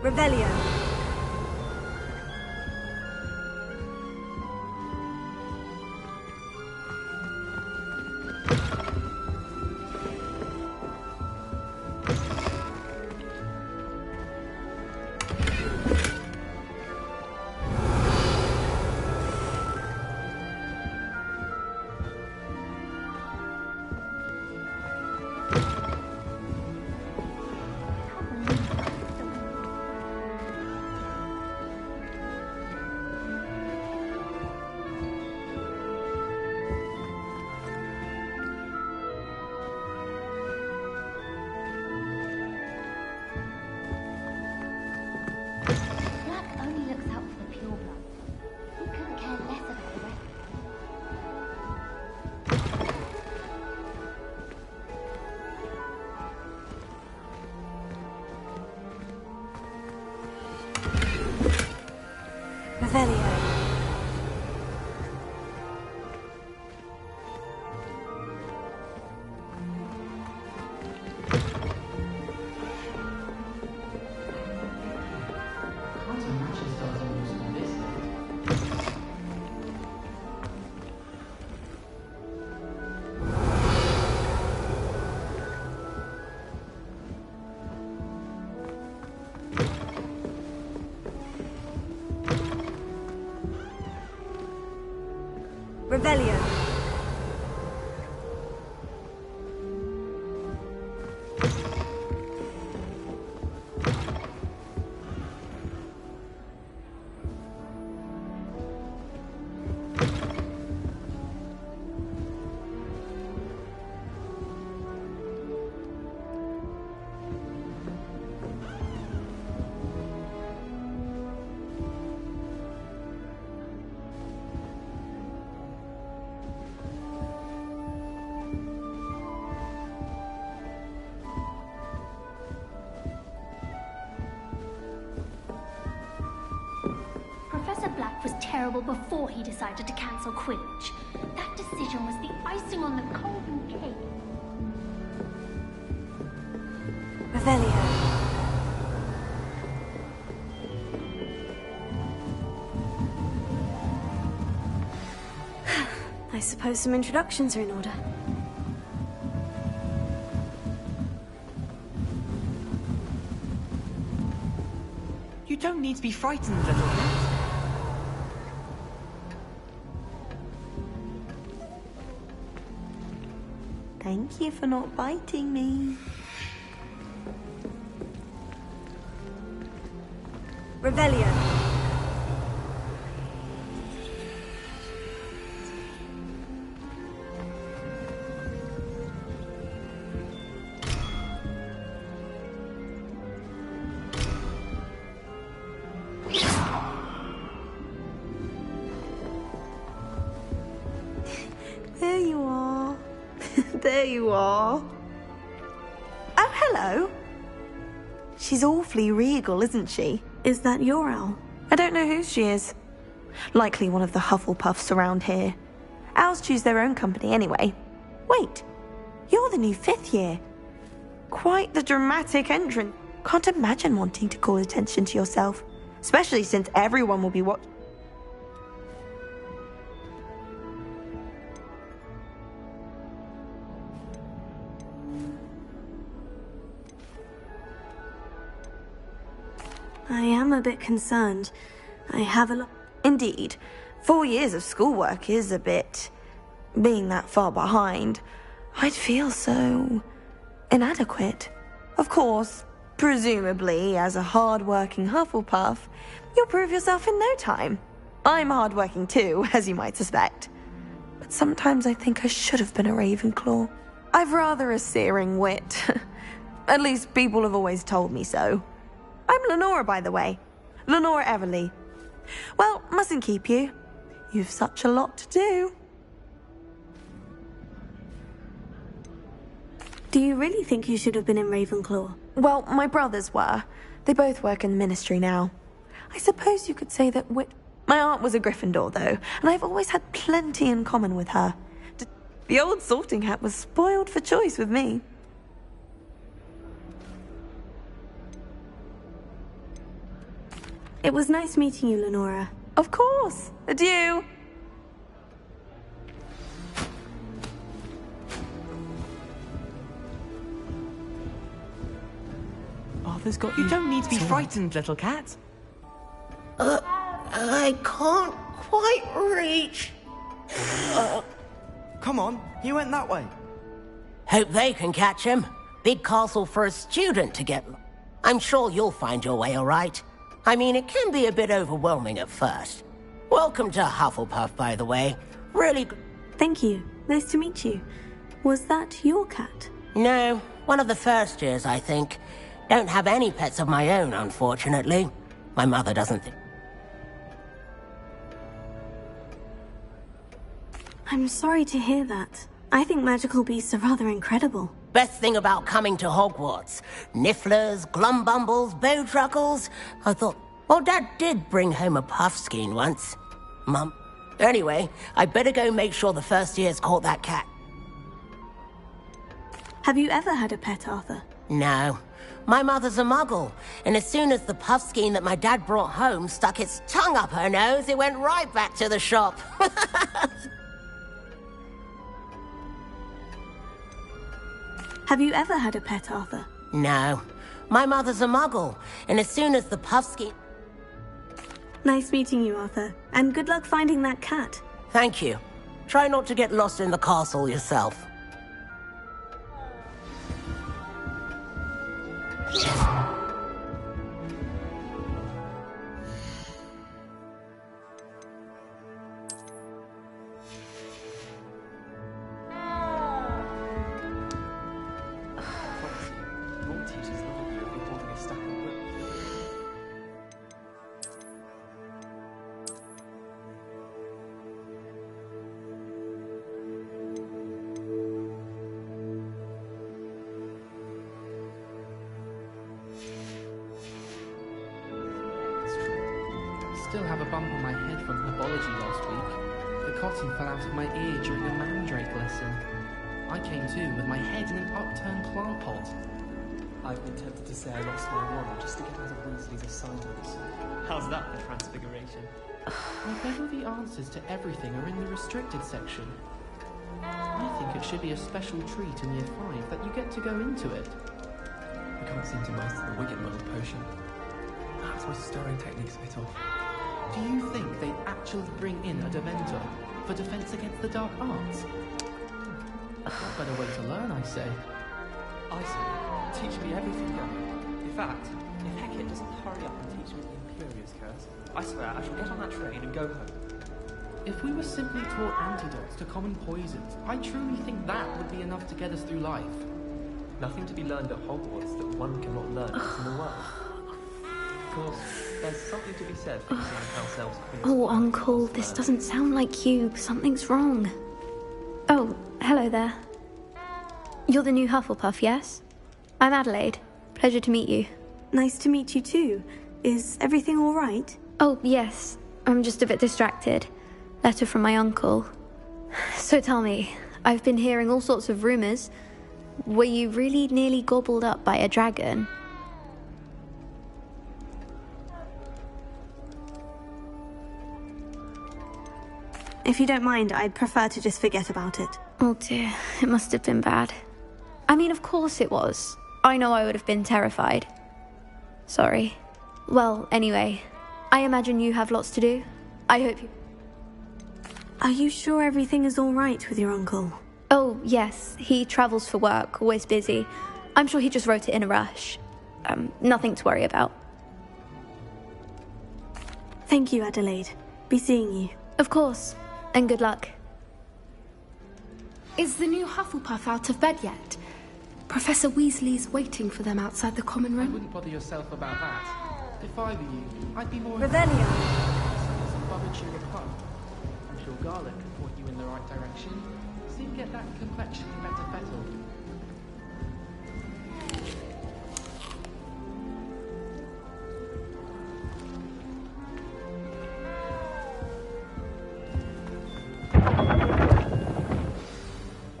Revelio. Revelio. Revelio. Professor Black was terrible before he decided to cancel Quidditch. That decision was the icing on the golden cake. Revelio. I suppose some introductions are in order. You don't need to be frightened, little cat. Thank you for not biting me. Revelio. There you are. There you are. Oh, hello. She's awfully regal, isn't she? Is that your owl? I don't know who she is. Likely one of the Hufflepuffs around here. Owls choose their own company anyway. Wait, you're the new 5th year. Quite the dramatic entrance. Can't imagine wanting to call attention to yourself, especially since everyone will be watching. I am a bit concerned. I have a lot. Indeed. 4 years of schoolwork is a bit... being that far behind. I'd feel so... inadequate. Of course, presumably, as a hard-working Hufflepuff, you'll prove yourself in no time. I'm hard-working too, as you might suspect. But sometimes I think I should have been a Ravenclaw. I've rather a searing wit. At least people have always told me so. I'm Lenora, by the way. Lenora Everly. Well, mustn't keep you. You've such a lot to do. Do you really think you should have been in Ravenclaw? Well, my brothers were. They both work in the ministry now. I suppose you could say that my aunt was a Gryffindor, though, and I've always had plenty in common with her. The old sorting hat was spoiled for choice with me. It was nice meeting you, Lenora. Of course. Adieu. Arthur's got you. You don't need to be frightened, little cat. I can't quite reach. Come on, he went that way. Hope they can catch him. Big castle for a student to get... I'm sure you'll find your way all right. I mean, it can be a bit overwhelming at first. Welcome to Hufflepuff, by the way. Really good. Thank you. Nice to meet you. Was that your cat? No, one of the first years, I think. Don't have any pets of my own, unfortunately. My mother doesn't think... I'm sorry to hear that. I think magical beasts are rather incredible. Best thing about coming to Hogwarts. Nifflers, glumbumbles, bowtruckles. I thought, well, Dad did bring home a puffskein once. Mum. Anyway, I better go make sure the first year's caught that cat. Have you ever had a pet, Arthur? No. My mother's a muggle, and as soon as the puffskein that my dad brought home stuck its tongue up her nose, it went right back to the shop. Have you ever had a pet, Arthur? No. My mother's a muggle, and as soon as the puffskein... Nice meeting you, Arthur. And good luck finding that cat. Thank you. Try not to get lost in the castle yourself. Still have a bump on my head from herbology last week. The cotton fell out of my ear during a mandrake lesson. I came to with my head in an upturned plant pot. I've been tempted to say I lost my wand just to get out of Weasley's assignments. How's that for transfiguration? I bet all the answers to everything are in the restricted section. I think it should be a special treat in Year 5 that you get to go into it. I can't seem to master the Wicked World potion. Perhaps my stirring technique's a bit off. Do you think they'd actually bring in a Dementor for defense against the dark arts? What better way to learn, I say. I say, teach me everything you know. In fact, if Hecate doesn't hurry up and teach me the Imperious Curse, I swear I shall get on that train and go home. If we were simply taught antidotes to common poisons, I truly think that would be enough to get us through life. Nothing to be learned at Hogwarts that one cannot learn else in the world. Of course, there's something to be said for seeing house elves. Oh, Uncle, this doesn't sound like you. Something's wrong. Oh, hello there. You're the new Hufflepuff, yes? I'm Adelaide. Pleasure to meet you. Nice to meet you too. Is everything all right? Oh, yes. I'm just a bit distracted. Letter from my uncle. So tell me, I've been hearing all sorts of rumors. Were you really nearly gobbled up by a dragon? If you don't mind, I'd prefer to just forget about it. Oh dear, it must have been bad. I mean, of course it was. I know I would have been terrified. Sorry. Well, anyway, I imagine you have lots to do. I hope you... Are you sure everything is all right with your uncle? Oh, yes. He travels for work, always busy. I'm sure he just wrote it in a rush. Nothing to worry about. Thank you, Adelaide. Be seeing you. Of course. And good luck. Is the new Hufflepuff out of bed yet? Professor Weasley's waiting for them outside the common room. I wouldn't bother yourself about that. If I were you, I'd be more... Revelio! Some bubble sugar pub. I'm sure Garlic can point you in the right direction. Soon get that complexion better fettled.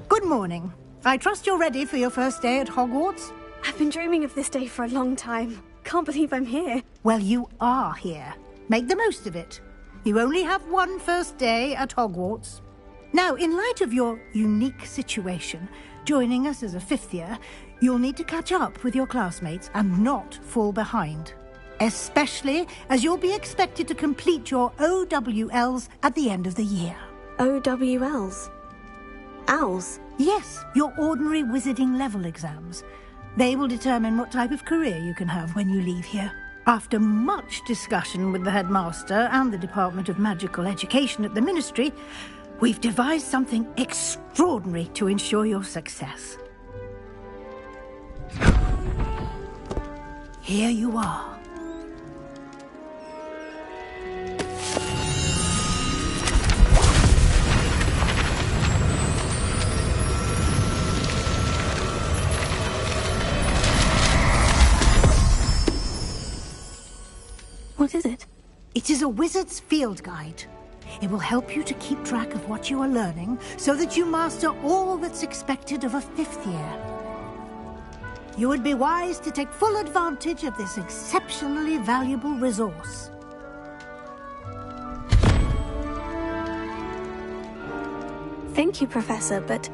Good morning. I trust you're ready for your first day at Hogwarts? I've been dreaming of this day for a long time. Can't believe I'm here. Well, you are here. Make the most of it. You only have one first day at Hogwarts. Now, in light of your unique situation, joining us as a fifth year, you'll need to catch up with your classmates and not fall behind. Especially as you'll be expected to complete your OWLs at the end of the year. OWLs? Owls? Yes, your ordinary wizarding level exams. They will determine what type of career you can have when you leave here. After much discussion with the headmaster and the Department of Magical Education at the Ministry, we've devised something extraordinary to ensure your success. Here you are. What is it? It is a wizard's field guide. It will help you to keep track of what you are learning so that you master all that's expected of a fifth year. You would be wise to take full advantage of this exceptionally valuable resource. Thank you, Professor, but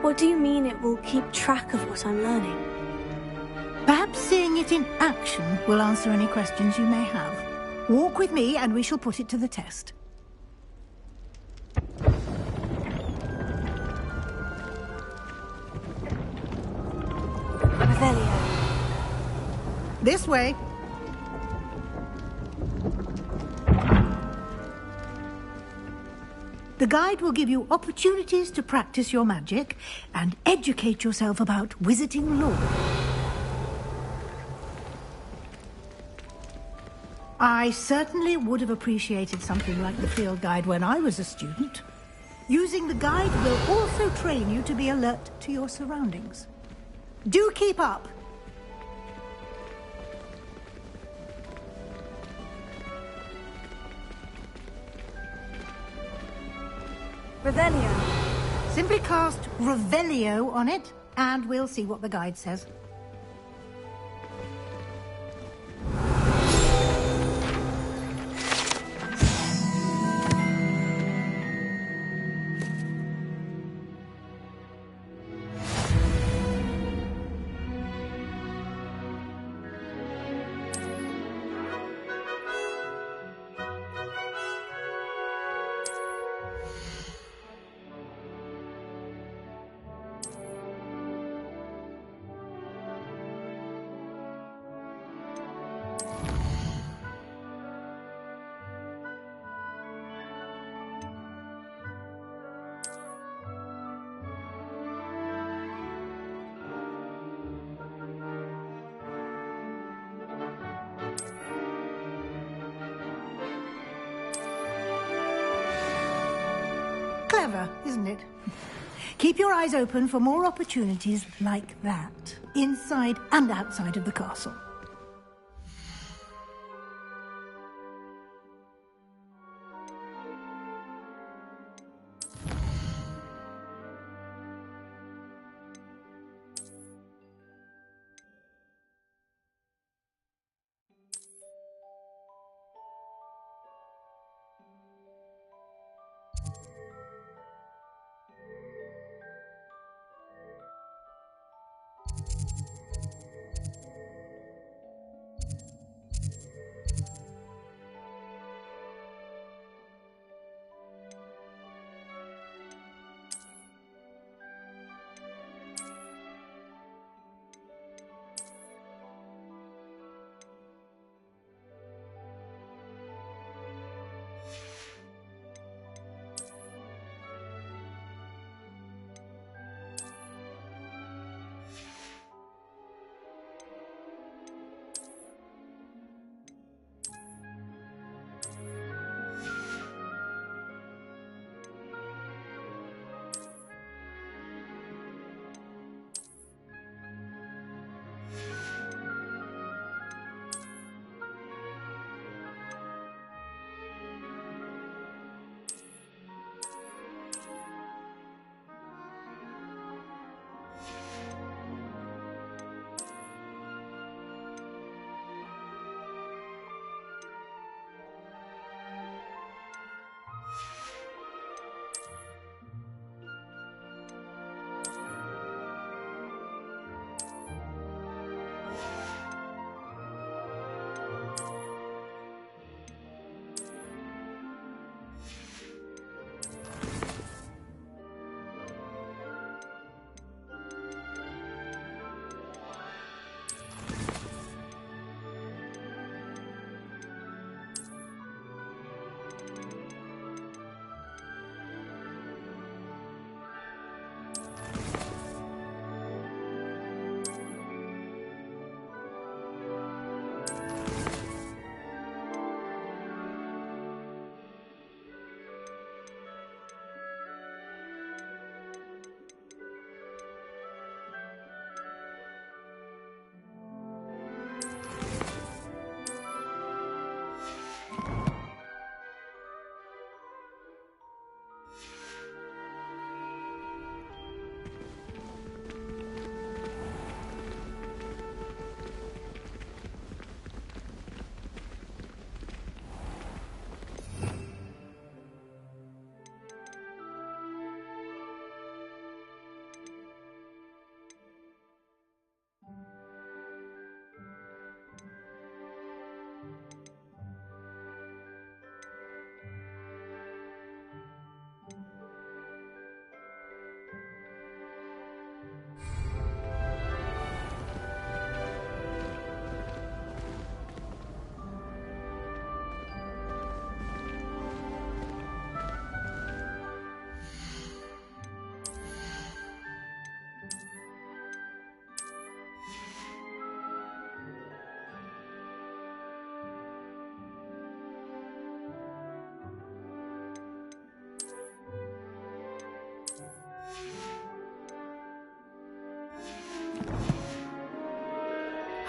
what do you mean it will keep track of what I'm learning? Perhaps seeing it in action will answer any questions you may have. Walk with me and we shall put it to the test. Revelio. This way. The guide will give you opportunities to practice your magic and educate yourself about wizarding lore. I certainly would have appreciated something like the field guide when I was a student. Using the guide will also train you to be alert to your surroundings. Do keep up! Revelio. Simply cast Revelio on it, and we'll see what the guide says. Clever, isn't it? Keep your eyes open for more opportunities like that, inside and outside of the castle.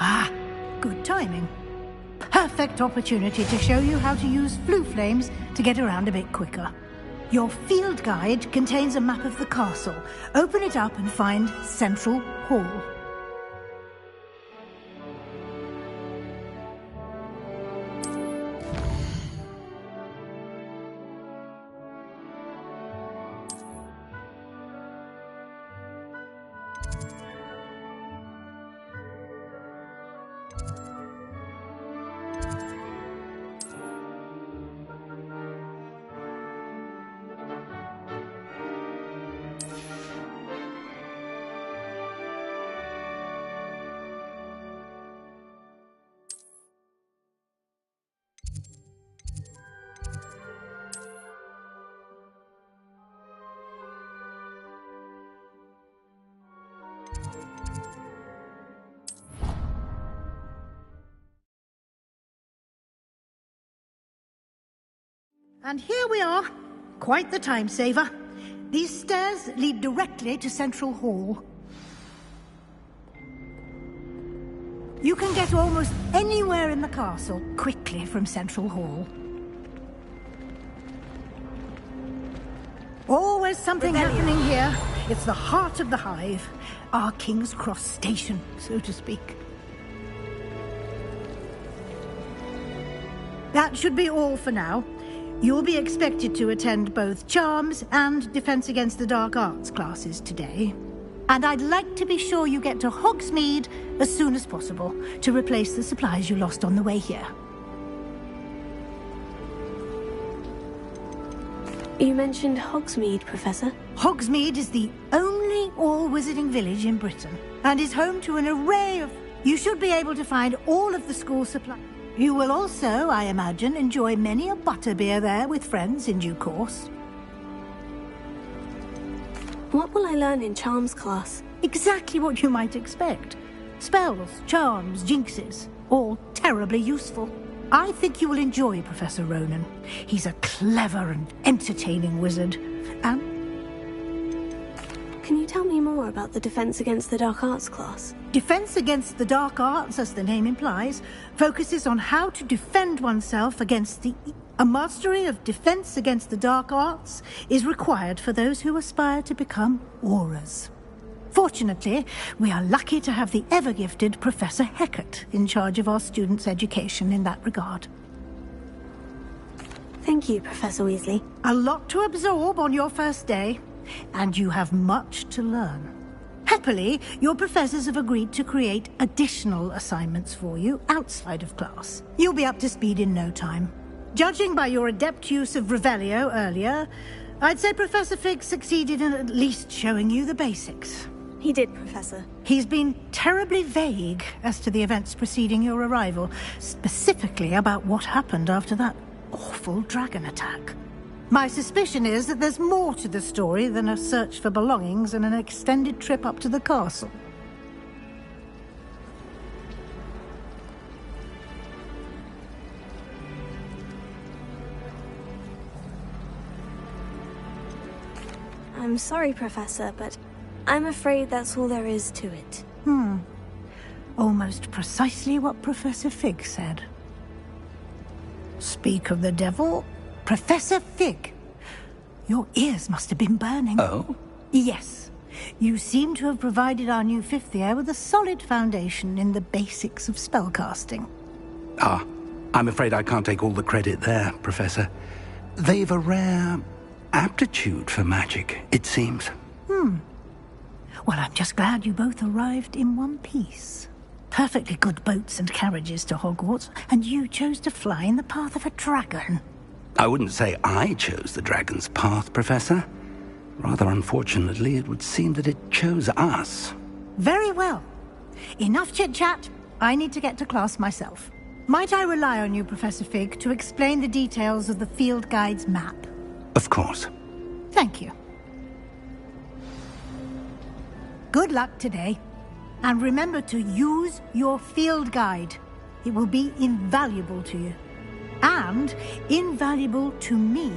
Ah, good timing. Perfect opportunity to show you how to use flue flames to get around a bit quicker. Your field guide contains a map of the castle. Open it up and find Central Hall. And here we are. Quite the time saver. These stairs lead directly to Central Hall. You can get almost anywhere in the castle quickly from Central Hall. Always something happening here. It's the heart of the hive. Our King's Cross station, so to speak. That should be all for now. You'll be expected to attend both Charms and Defense Against the Dark Arts classes today. And I'd like to be sure you get to Hogsmeade as soon as possible to replace the supplies you lost on the way here. You mentioned Hogsmeade, Professor. Hogsmeade is the only all-wizarding village in Britain and is home to an array of... You should be able to find all of the school supplies. You will also, I imagine, enjoy many a butterbeer there with friends in due course. What will I learn in Charms class? Exactly what you might expect. Spells, charms, jinxes, all terribly useful. I think you will enjoy Professor Ronan. He's a clever and entertaining wizard. And... Can you tell me more about the Defense Against the Dark Arts class? Defense Against the Dark Arts, as the name implies, focuses on how to defend oneself against the... A mastery of Defense Against the Dark Arts is required for those who aspire to become auras. Fortunately, we are lucky to have the ever-gifted Professor Hecat in charge of our students' education in that regard. Thank you, Professor Weasley. A lot to absorb on your first day, and you have much to learn. Happily, your professors have agreed to create additional assignments for you outside of class. You'll be up to speed in no time. Judging by your adept use of Revelio earlier, I'd say Professor Fig succeeded in at least showing you the basics. He did, Professor. He's been terribly vague as to the events preceding your arrival, specifically about what happened after that awful dragon attack. My suspicion is that there's more to the story than a search for belongings and an extended trip up to the castle. I'm sorry, Professor, but I'm afraid that's all there is to it. Almost precisely what Professor Fig said. Speak of the devil, Professor Fig. Your ears must have been burning. Oh? Yes. You seem to have provided our new fifth year with a solid foundation in the basics of spellcasting. Ah, I'm afraid I can't take all the credit there, Professor. They've a rare aptitude for magic, it seems. Well, I'm just glad you both arrived in one piece. Perfectly good boats and carriages to Hogwarts, and you chose to fly in the path of a dragon. I wouldn't say I chose the dragon's path, Professor. Rather unfortunately, it would seem that it chose us. Very well. Enough chit-chat. I need to get to class myself. Might I rely on you, Professor Fig, to explain the details of the field guide's map? Of course. Thank you. Good luck today. And remember to use your field guide. It will be invaluable to you. And invaluable to me,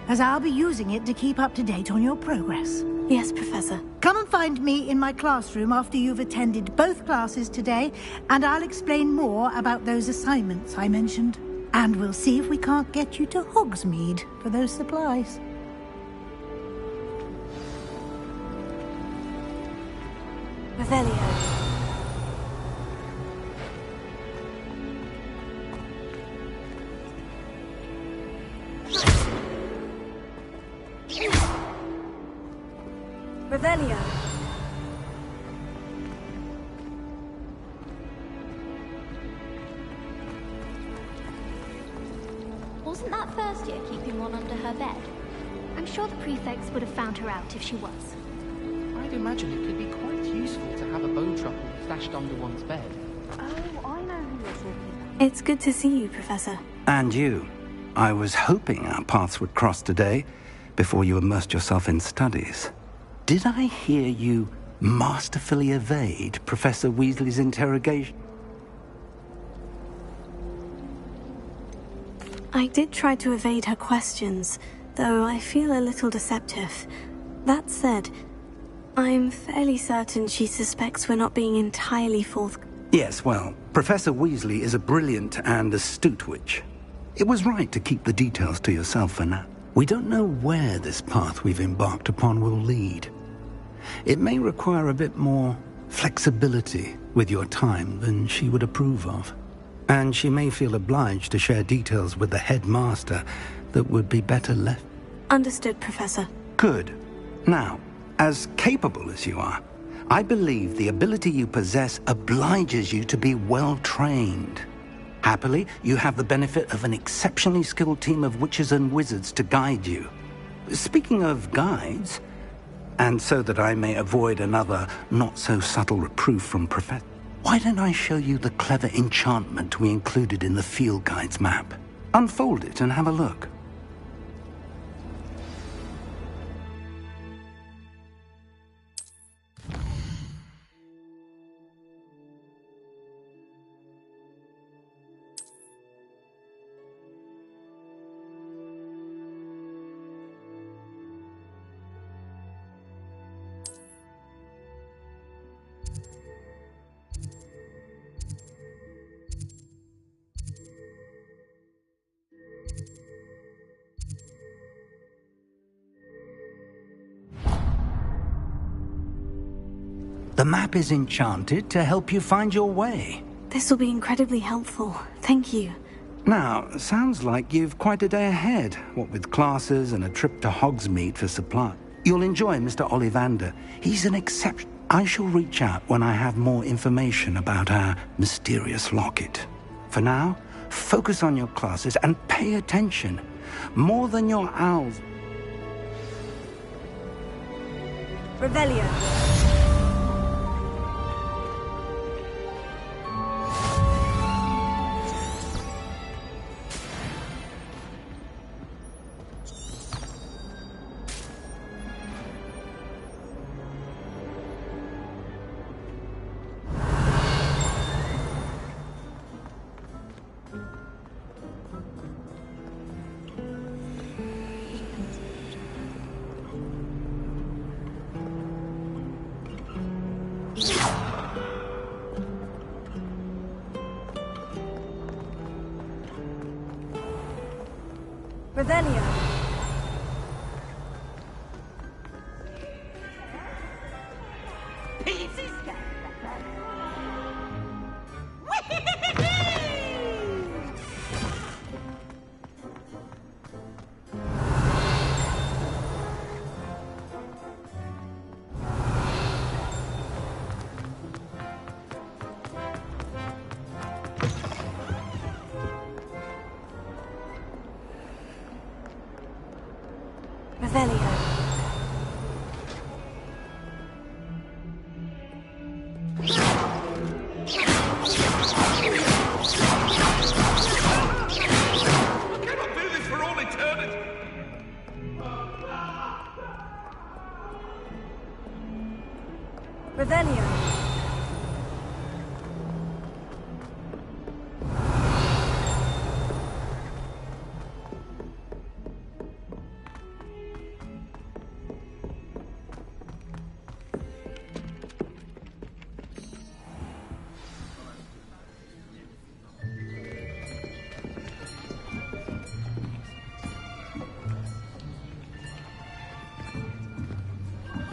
as I'll be using it to keep up to date on your progress. Yes, Professor. Come and find me in my classroom after you've attended both classes today, and I'll explain more about those assignments I mentioned. And we'll see if we can't get you to Hogsmeade for those supplies. Revelio. Revelio. Wasn't that first year keeping one under her bed? I'm sure the prefects would have found her out if she was. I'd imagine it could be quite useful to have a bow truckle stashed under one's bed. Oh, I know who you're talking about. It's good to see you, Professor. And you. I was hoping our paths would cross today, before you immersed yourself in studies. Did I hear you masterfully evade Professor Weasley's interrogation? I did try to evade her questions, though I feel a little deceptive. That said, I'm fairly certain she suspects we're not being entirely forthcoming. Yes, well, Professor Weasley is a brilliant and astute witch. It was right to keep the details to yourself for now. We don't know where this path we've embarked upon will lead. It may require a bit more flexibility with your time than she would approve of. And she may feel obliged to share details with the headmaster that would be better left. Understood, Professor. Good. Now, as capable as you are, I believe the ability you possess obliges you to be well-trained. Happily, you have the benefit of an exceptionally skilled team of witches and wizards to guide you. Speaking of guides, and so that I may avoid another not-so-subtle reproof from Professor, why don't I show you the clever enchantment we included in the field guide's map? Unfold it and have a look. The map is enchanted to help you find your way. This will be incredibly helpful. Thank you. Now, sounds like you've quite a day ahead, what with classes and a trip to Hogsmeade for supply. You'll enjoy Mr. Ollivander. He's an exception. I shall reach out when I have more information about our mysterious locket. For now, focus on your classes and pay attention. More than your owls. Revelio. Revelio.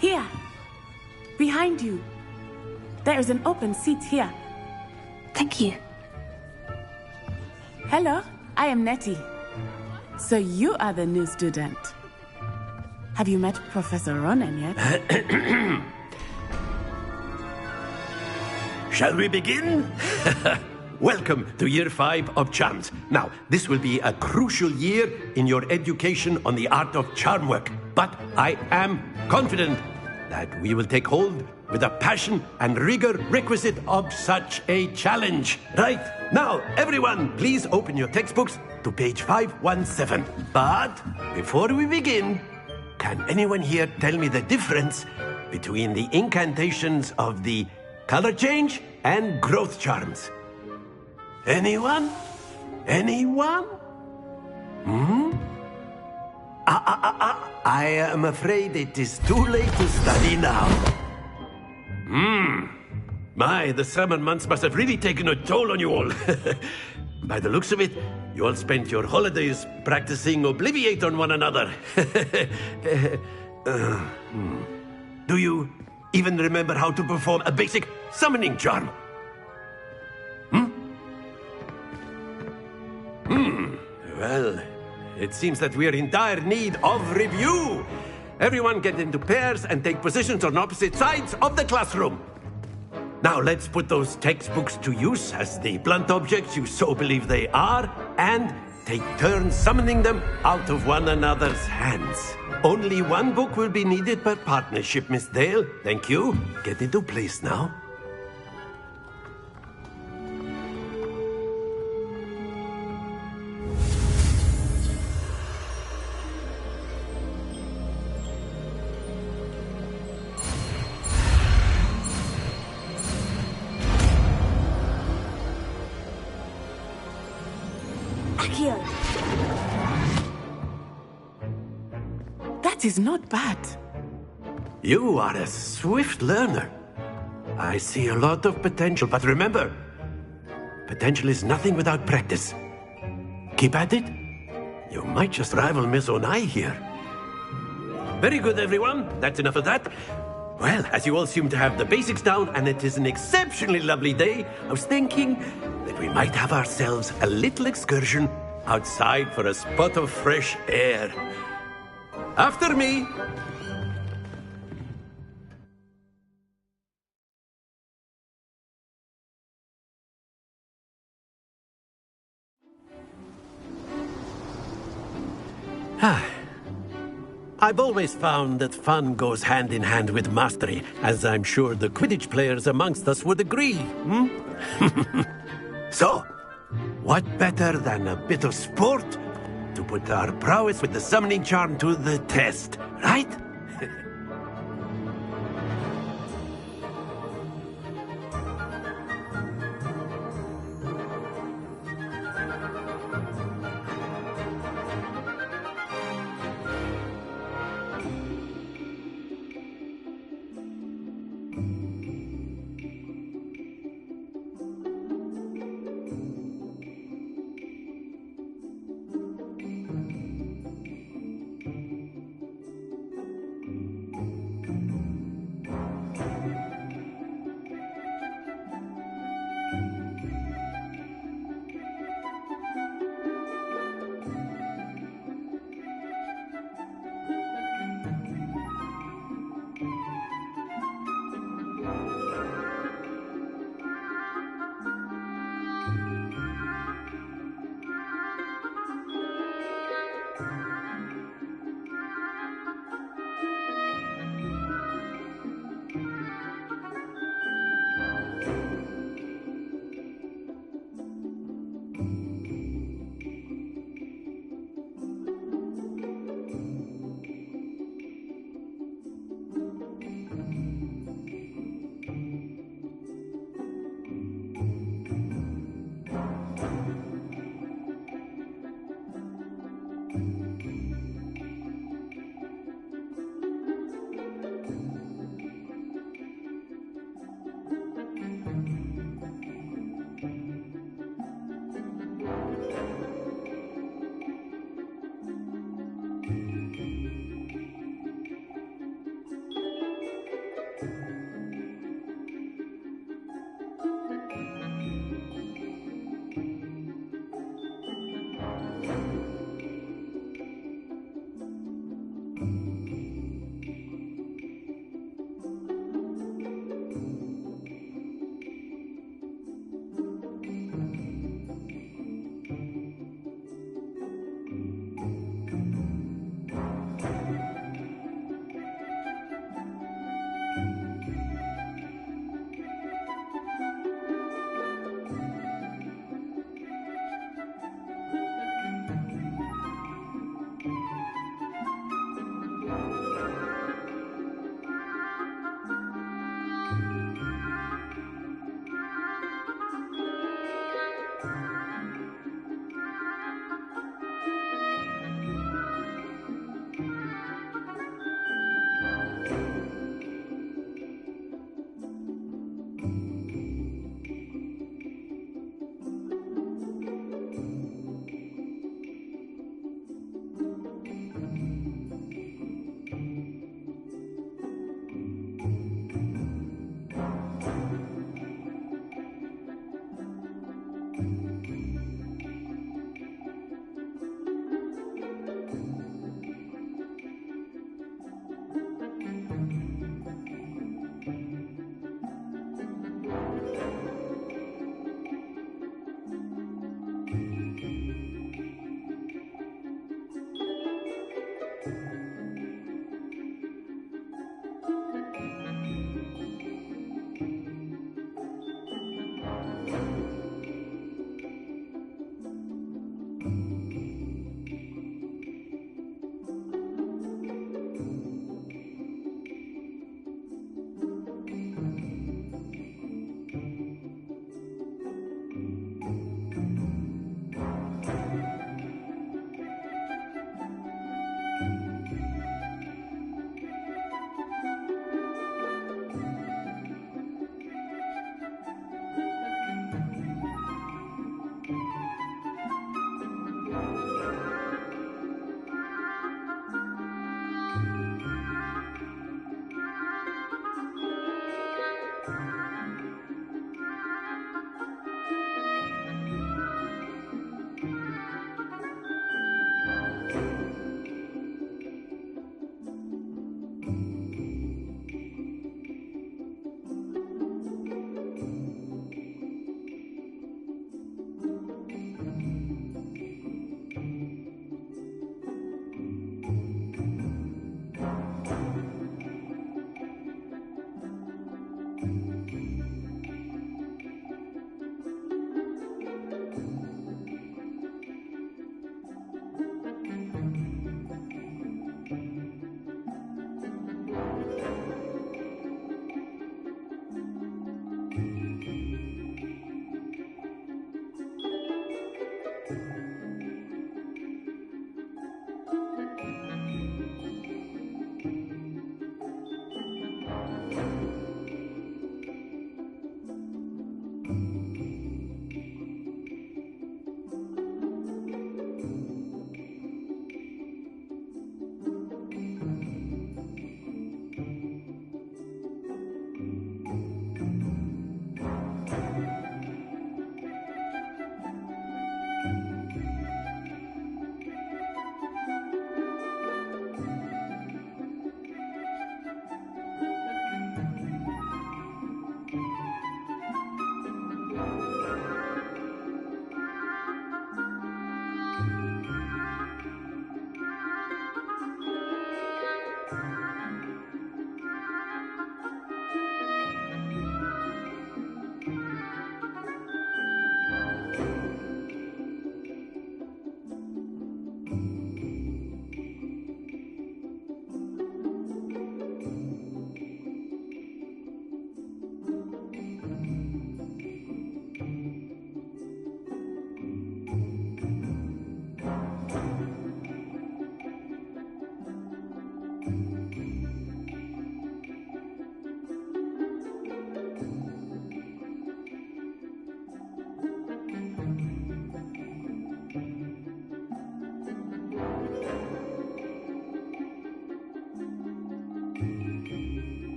Here, behind you. There is an open seat here. Thank you. Hello, I am Nettie. So you are the new student. Have you met Professor Ronan yet? Shall we begin? Welcome to Year 5 of Charms. Now, this will be a crucial year in your education on the art of charm work. But I am confident that we will take hold with the passion and rigor requisite of such a challenge. Right, now, everyone, please open your textbooks to page 517. But before we begin, can anyone here tell me the difference between the incantations of the color change and growth charms? Anyone? Anyone? I am afraid it is too late to study now. My, the summer months must have really taken a toll on you all. By the looks of it, you all spent your holidays practicing Obliviate on one another. Do you even remember how to perform a basic summoning charm? Well, it seems that we are in dire need of review. Everyone get into pairs and take positions on opposite sides of the classroom. Now let's put those textbooks to use as the blunt objects you so believe they are, and take turns summoning them out of one another's hands. Only one book will be needed per partnership, Miss Dale. Thank you. Get into place now. That is not bad. You are a swift learner. I see a lot of potential, but remember, potential is nothing without practice. Keep at it. You might just rival Miss Onai here. Very good, everyone. That's enough of that. Well, as you all seem to have the basics down, and it is an exceptionally lovely day, I was thinking that we might have ourselves a little excursion outside for a spot of fresh air. After me. I've always found that fun goes hand in hand with mastery, as I'm sure the Quidditch players amongst us would agree. So, what better than a bit of sport to put our prowess with the summoning charm to the test, right?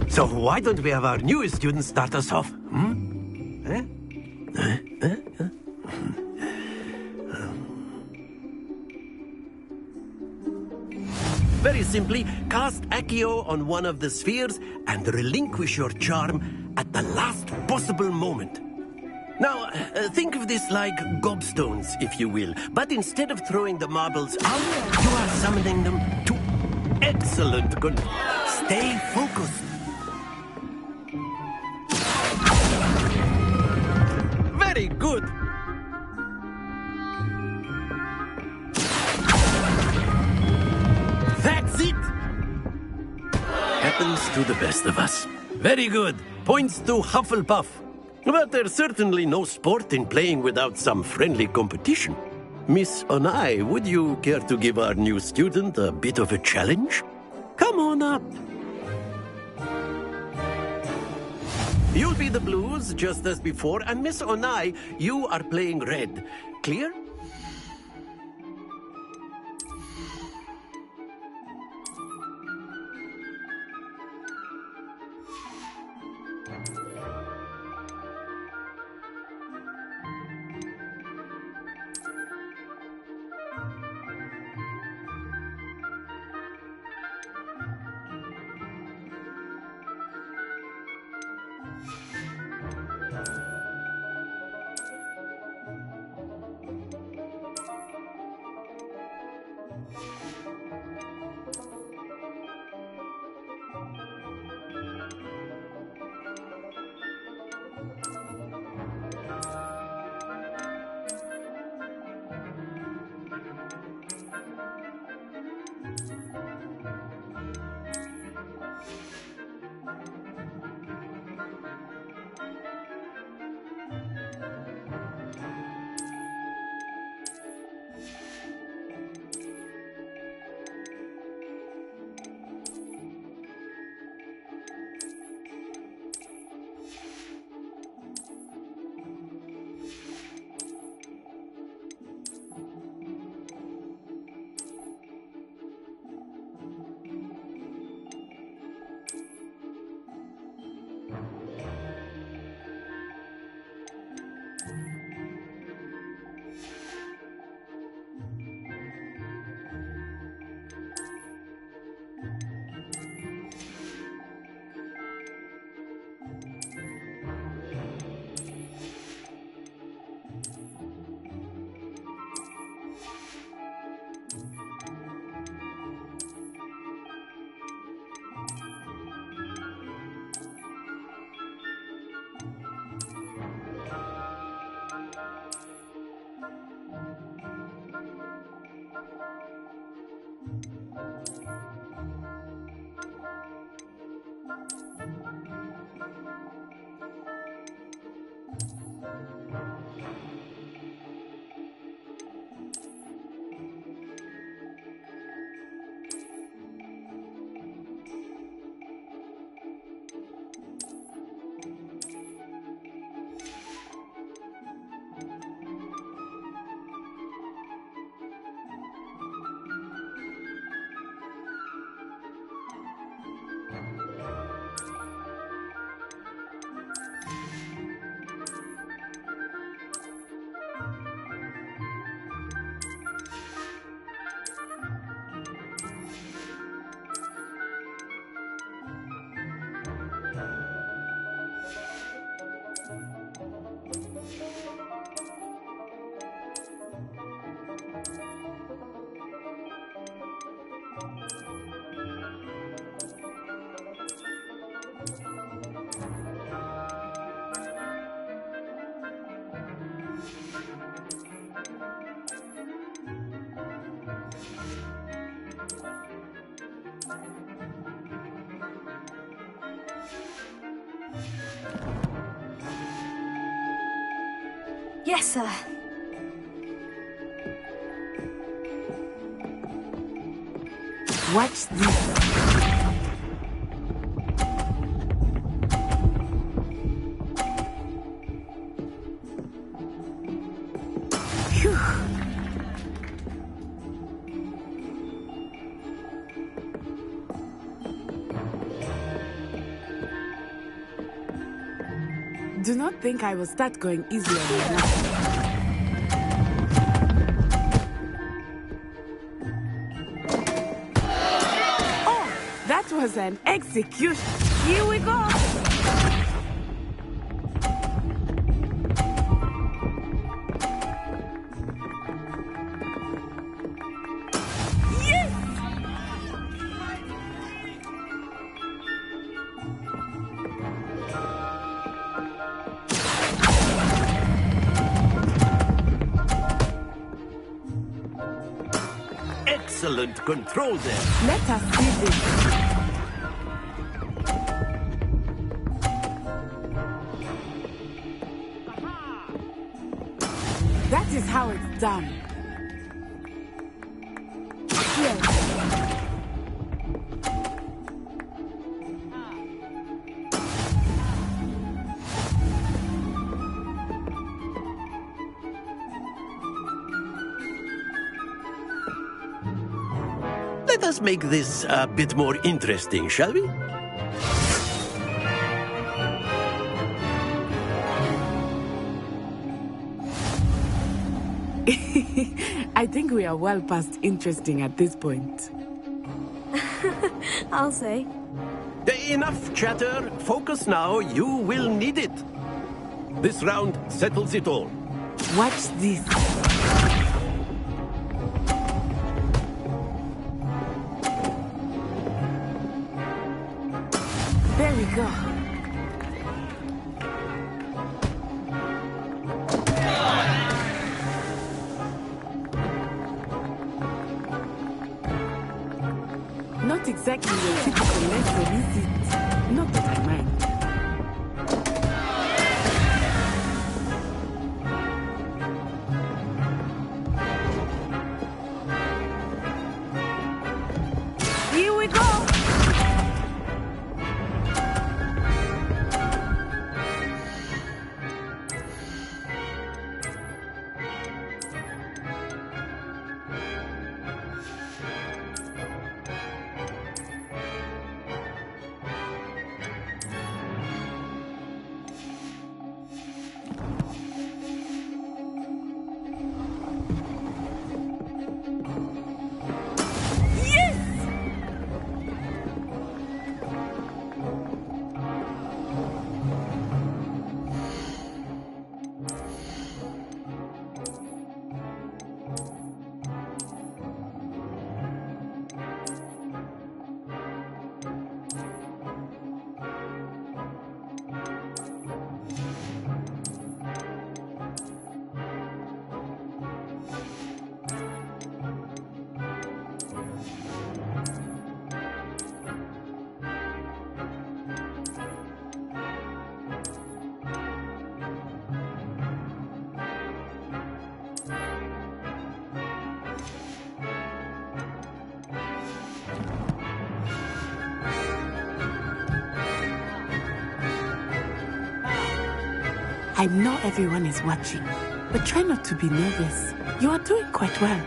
So why don't we have our new student start us off? Hmm? Very simply, cast Accio on one of the spheres and relinquish your charm at the last possible moment. Now, think of this like gobstones, if you will. But instead of throwing the marbles out, you are summoning them to excellent good. Stay focused. Very good. That's it. Happens to the best of us. Very good. Points to Hufflepuff. But there's certainly no sport in playing without some friendly competition. Miss Onai, would you care to give our new student a bit of a challenge? Come on up. You'll be the blues, just as before, and Miss Onai, you are playing red. Clear? Yes, sir. Watch this. Phew. Do not think I will start going easy on you now. That was an execution. Here we go. Yes! Excellent control there. Let us see this. That is how it's done. Yes. Let us make this a bit more interesting, shall we? I think we are well past interesting at this point. I'll say. Enough chatter. Focus now. You will need it. This round settles it all. Watch this. There we go. Not exactly your typical lesson, is it? Not that I mind. Here we go! I know everyone is watching, but try not to be nervous. You are doing quite well.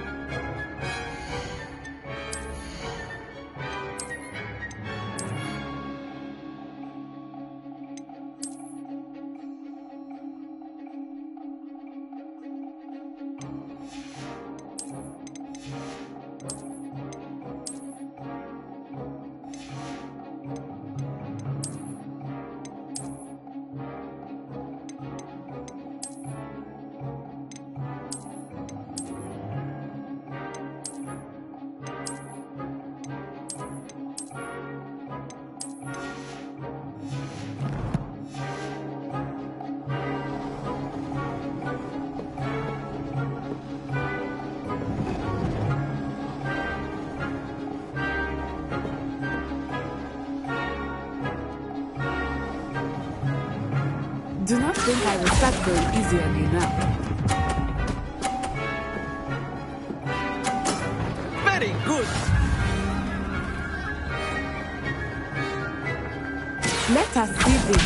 Do not think I will start going easy on you now. Very good. Let us see this.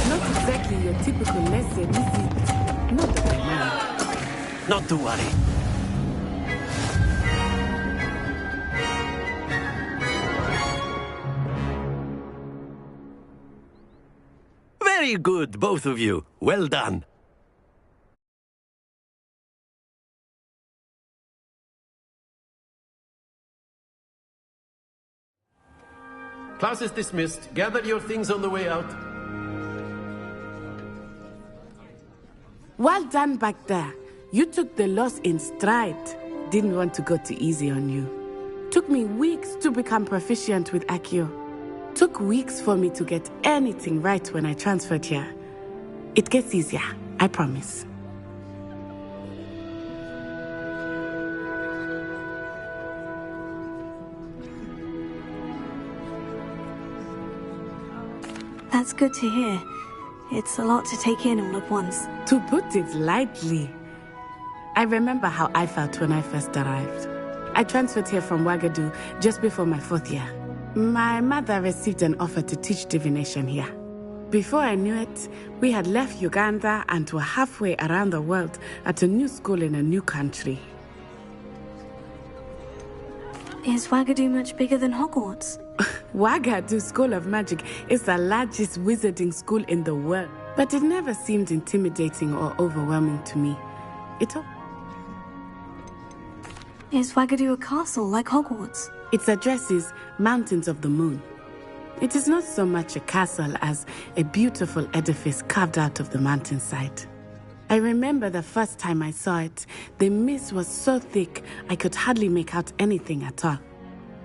Not exactly your typical lesson, is it? Not that I mind. Not to worry. Very good, both of you. Well done. Class is dismissed. Gather your things on the way out. Well done back there. You took the loss in stride. Didn't want to go too easy on you. Took me weeks to become proficient with Accio. Took weeks for me to get anything right when I transferred here. It gets easier, I promise. That's good to hear. It's a lot to take in all at once. To put it lightly, I remember how I felt when I first arrived. I transferred here from Wagadu just before my 4th year. My mother received an offer to teach divination here. Before I knew it, we had left Uganda and were halfway around the world at a new school in a new country. Is Wagadu much bigger than Hogwarts? Wagadu School of Magic is the largest wizarding school in the world, but it never seemed intimidating or overwhelming to me. Is Wagadu a castle like Hogwarts? Its address is Mountains of the Moon. It is not so much a castle as a beautiful edifice carved out of the mountainside. I remember the first time I saw it, the mist was so thick I could hardly make out anything at all.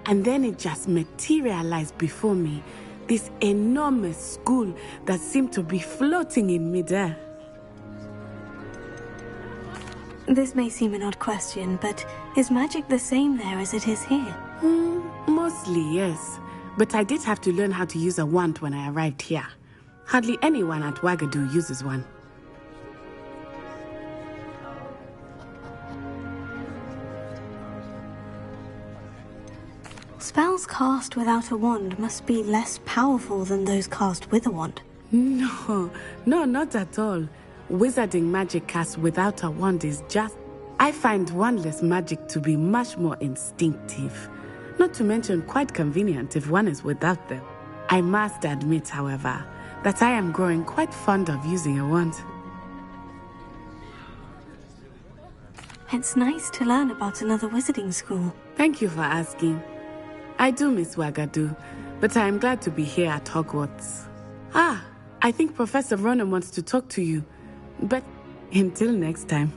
And then it just materialized before me, this enormous school that seemed to be floating in midair. This may seem an odd question, but is magic the same there as it is here? Mostly, yes. But I did have to learn how to use a wand when I arrived here. Hardly anyone at Wagadu uses one. Spells cast without a wand must be less powerful than those cast with a wand. No, not at all. Wizarding magic cast without a wand is just... I find wandless magic to be much more instinctive. Not to mention quite convenient if one is without them. I must admit, however, that I am growing quite fond of using a wand. It's nice to learn about another wizarding school. Thank you for asking. I do miss Wagadu, but I am glad to be here at Hogwarts. I think Professor Ronan wants to talk to you, but until next time.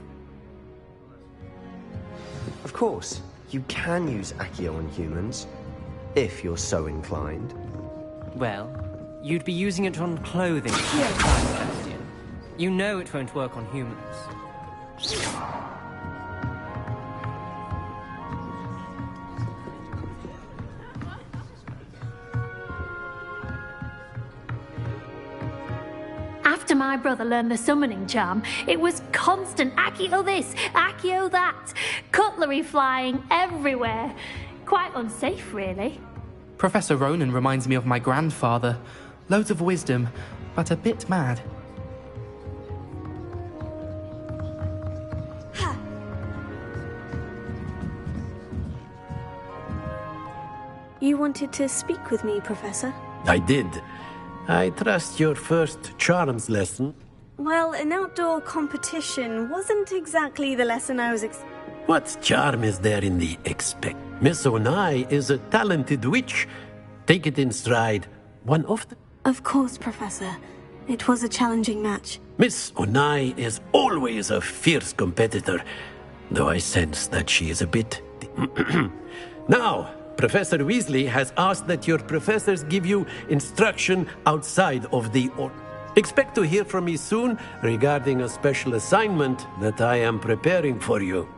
Of course, you can use Accio on humans, if you're so inclined. Well, you'd be using it on clothing, Sebastian. You know it won't work on humans. After my brother learned the summoning charm, it was constant Accio this, Accio that, cutlery flying everywhere. Quite unsafe, really. Professor Ronan reminds me of my grandfather. Loads of wisdom, but a bit mad. You wanted to speak with me, Professor? I did. I trust your first charms lesson. Well, an outdoor competition wasn't exactly the lesson I was What charm is there in the expect? Miss Onai is a talented witch. Take it in stride. One of the... Of course, Professor. It was a challenging match. Miss Onai is always a fierce competitor, though I sense that she is a bit... Now, Professor Weasley has asked that your professors give you instruction outside of the order. Expect to hear from me soon regarding a special assignment that I am preparing for you.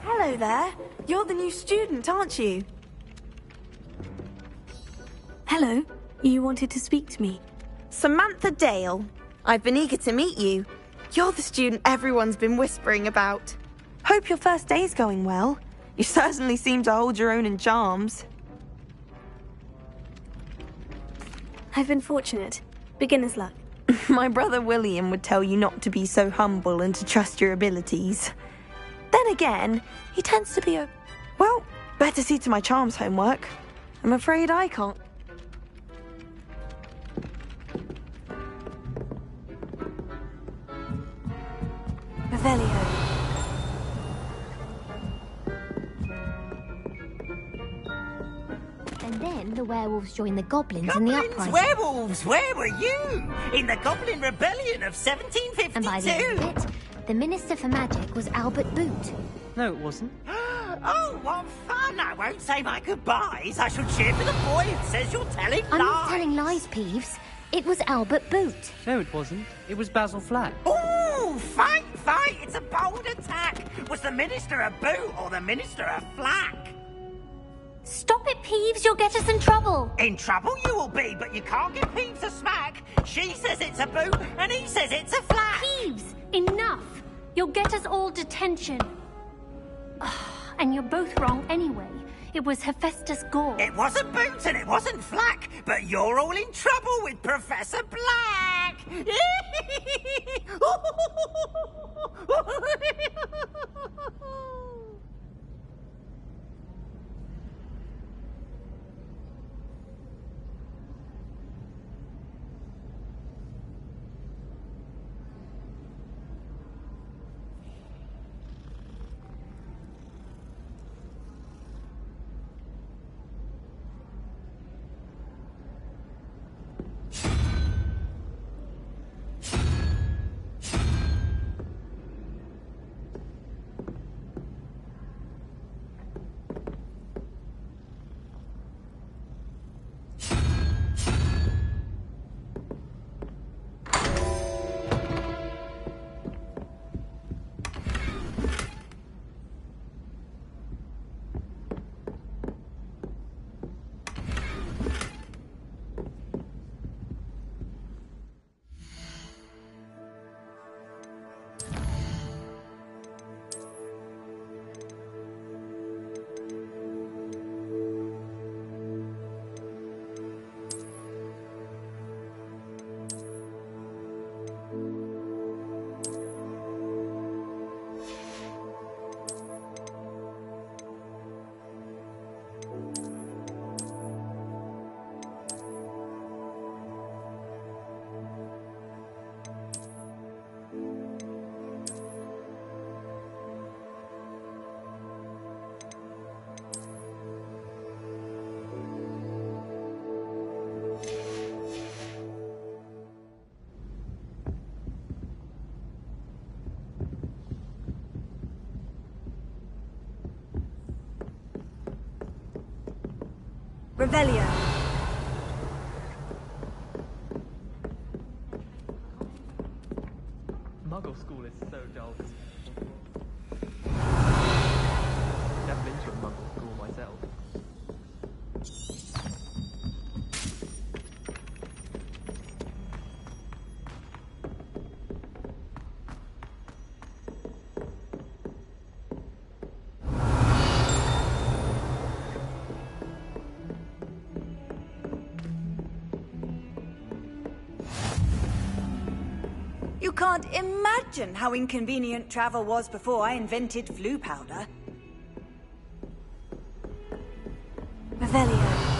Hello there. You're the new student, aren't you? Hello. You wanted to speak to me? Samantha Dale. I've been eager to meet you. You're the student everyone's been whispering about. Hope your first day's going well. You certainly seem to hold your own in charms. I've been fortunate. Beginner's luck. My brother William would tell you not to be so humble and to trust your abilities. Then again, he tends to be a... Well, better see to my charms homework. I'm afraid I can't. Revelio. And then the werewolves joined the goblins in the uprising. Werewolves, where were you? In the Goblin Rebellion of 1752. And by the end of it, the Minister for Magic was Albert Boot. No, it wasn't. Oh, what fun! I won't say my goodbyes. I shall cheer for the boy who says you're telling lies. I'm not telling lies, Peeves. It was Albert Boot. No, it wasn't. It was Basil Flack. Ooh, fight! It's a bold attack. Was the Minister a Boot or the Minister a Flack? Stop it, Peeves. You'll get us in trouble. In trouble you will be, but you can't give Peeves a smack. She says it's a Boot and he says it's a Flack. Peeves, enough. You'll get us all detention. And you're both wrong anyway. It was Hephaestus Gore. It wasn't Boot and it wasn't Flack, but you're all in trouble with Professor Black. Revelio. Muggle school is so dull. Never been to a Muggle school myself. You can't imagine how inconvenient travel was before I invented flu powder. Revelio.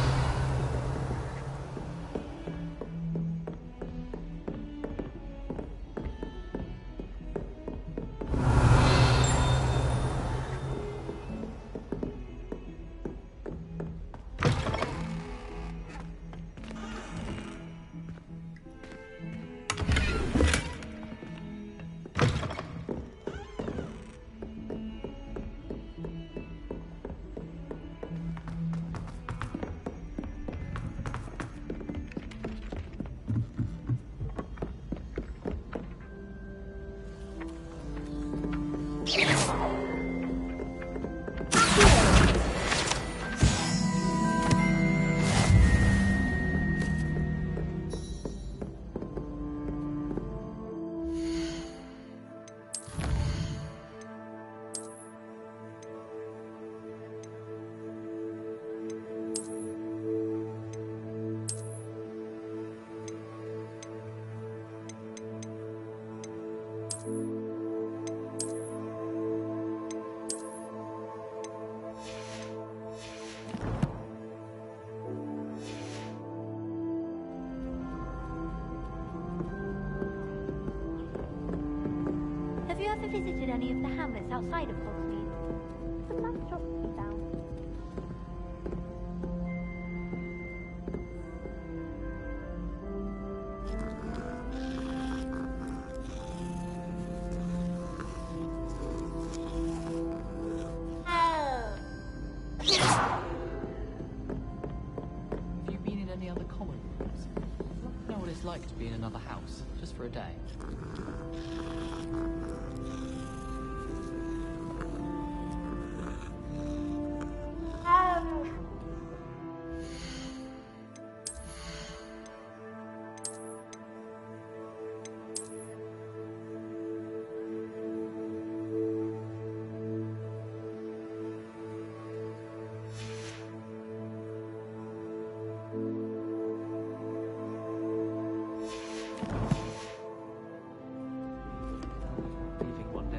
Have you ever visited any of the hamlets outside of Hogsmeade? The map dropped me down. Have you been in any other common rooms? I'd love to know what it's like to be in another house, just for a day. Leaving one day.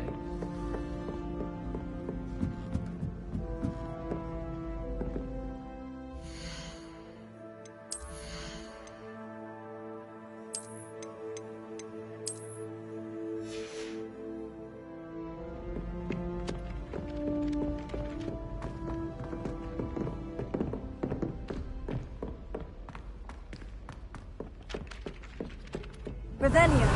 Revelio.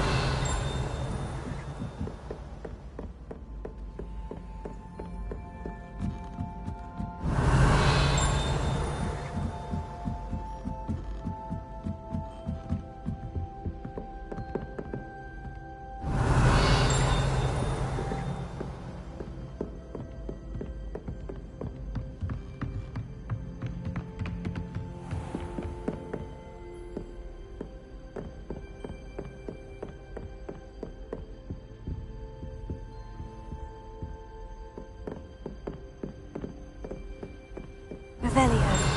Revelio.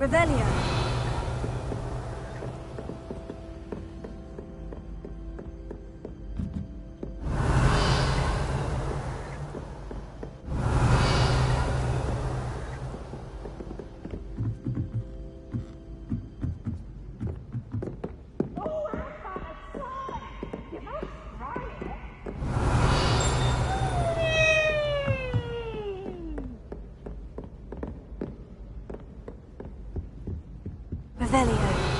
Revelio. Revelio.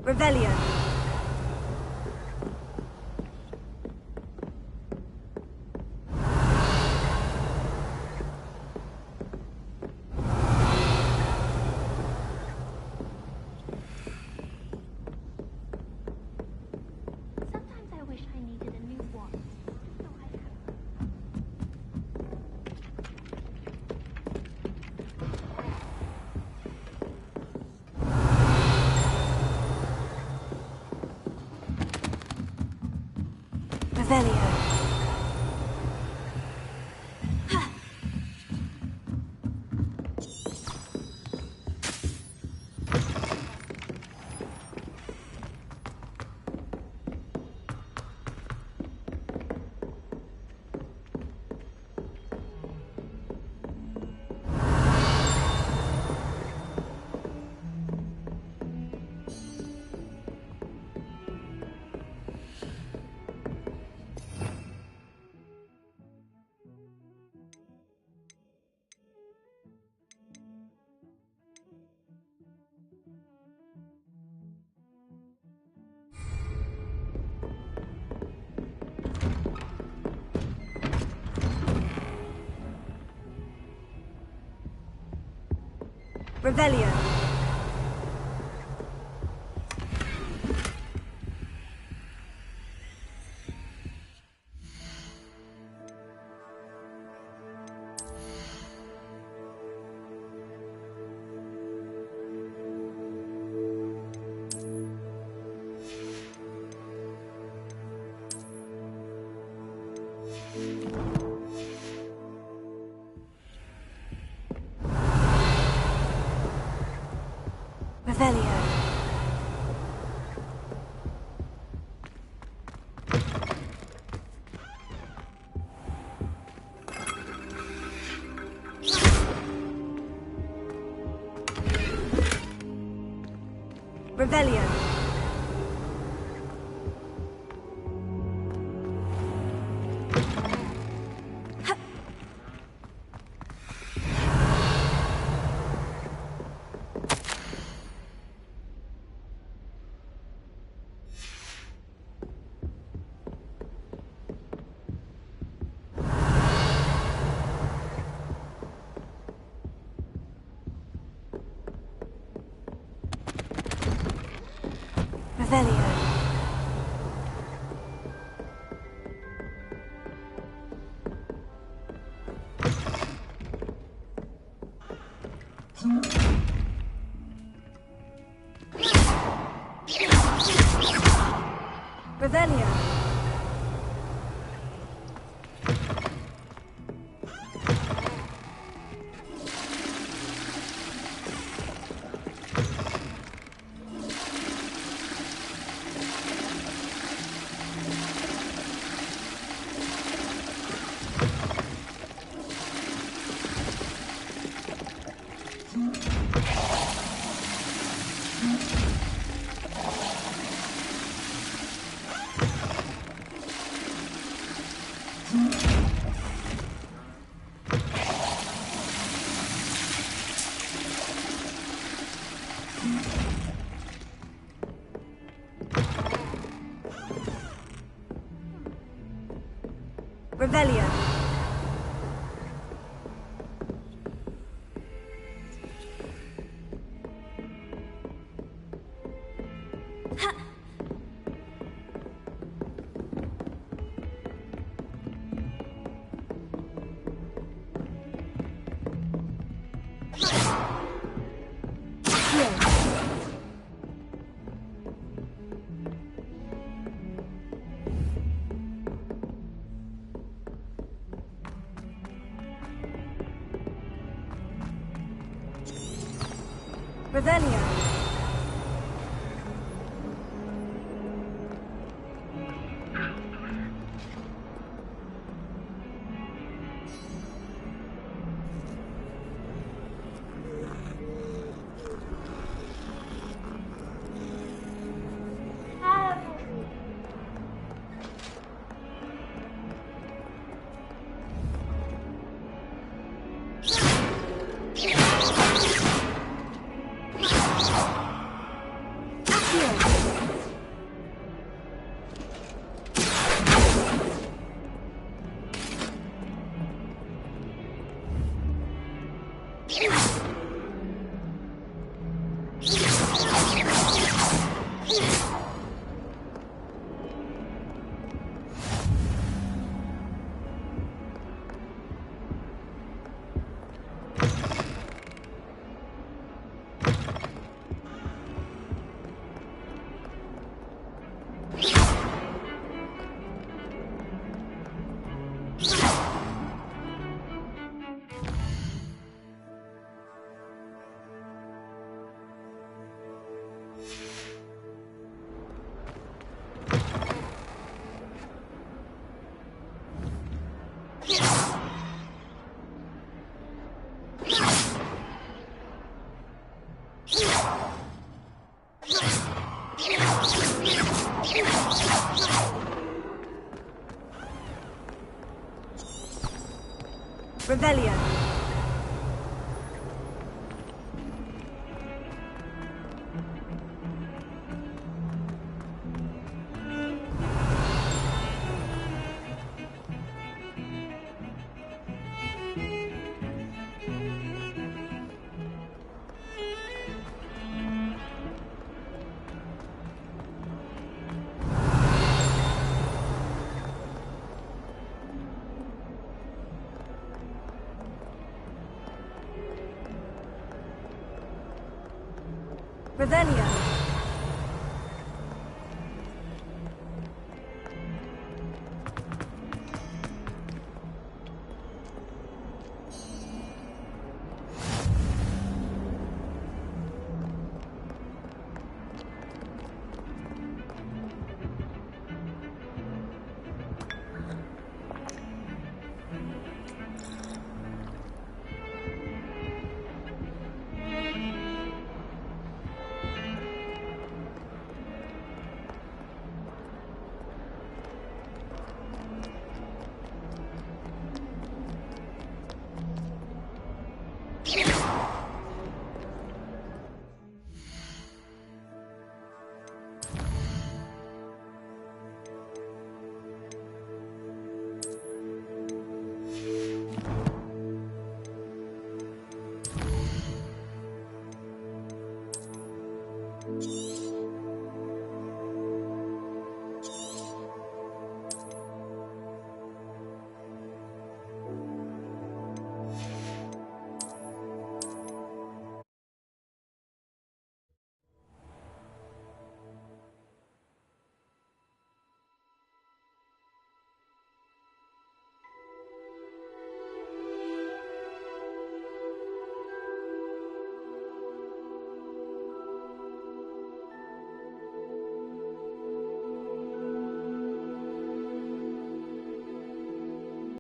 Revelio. Sometimes I wish I needed a new one. So I Revelio. Revelio. Revelio. Revelio. Revelio. Revelio. Revelio. Revelio. Revelio. Revelio.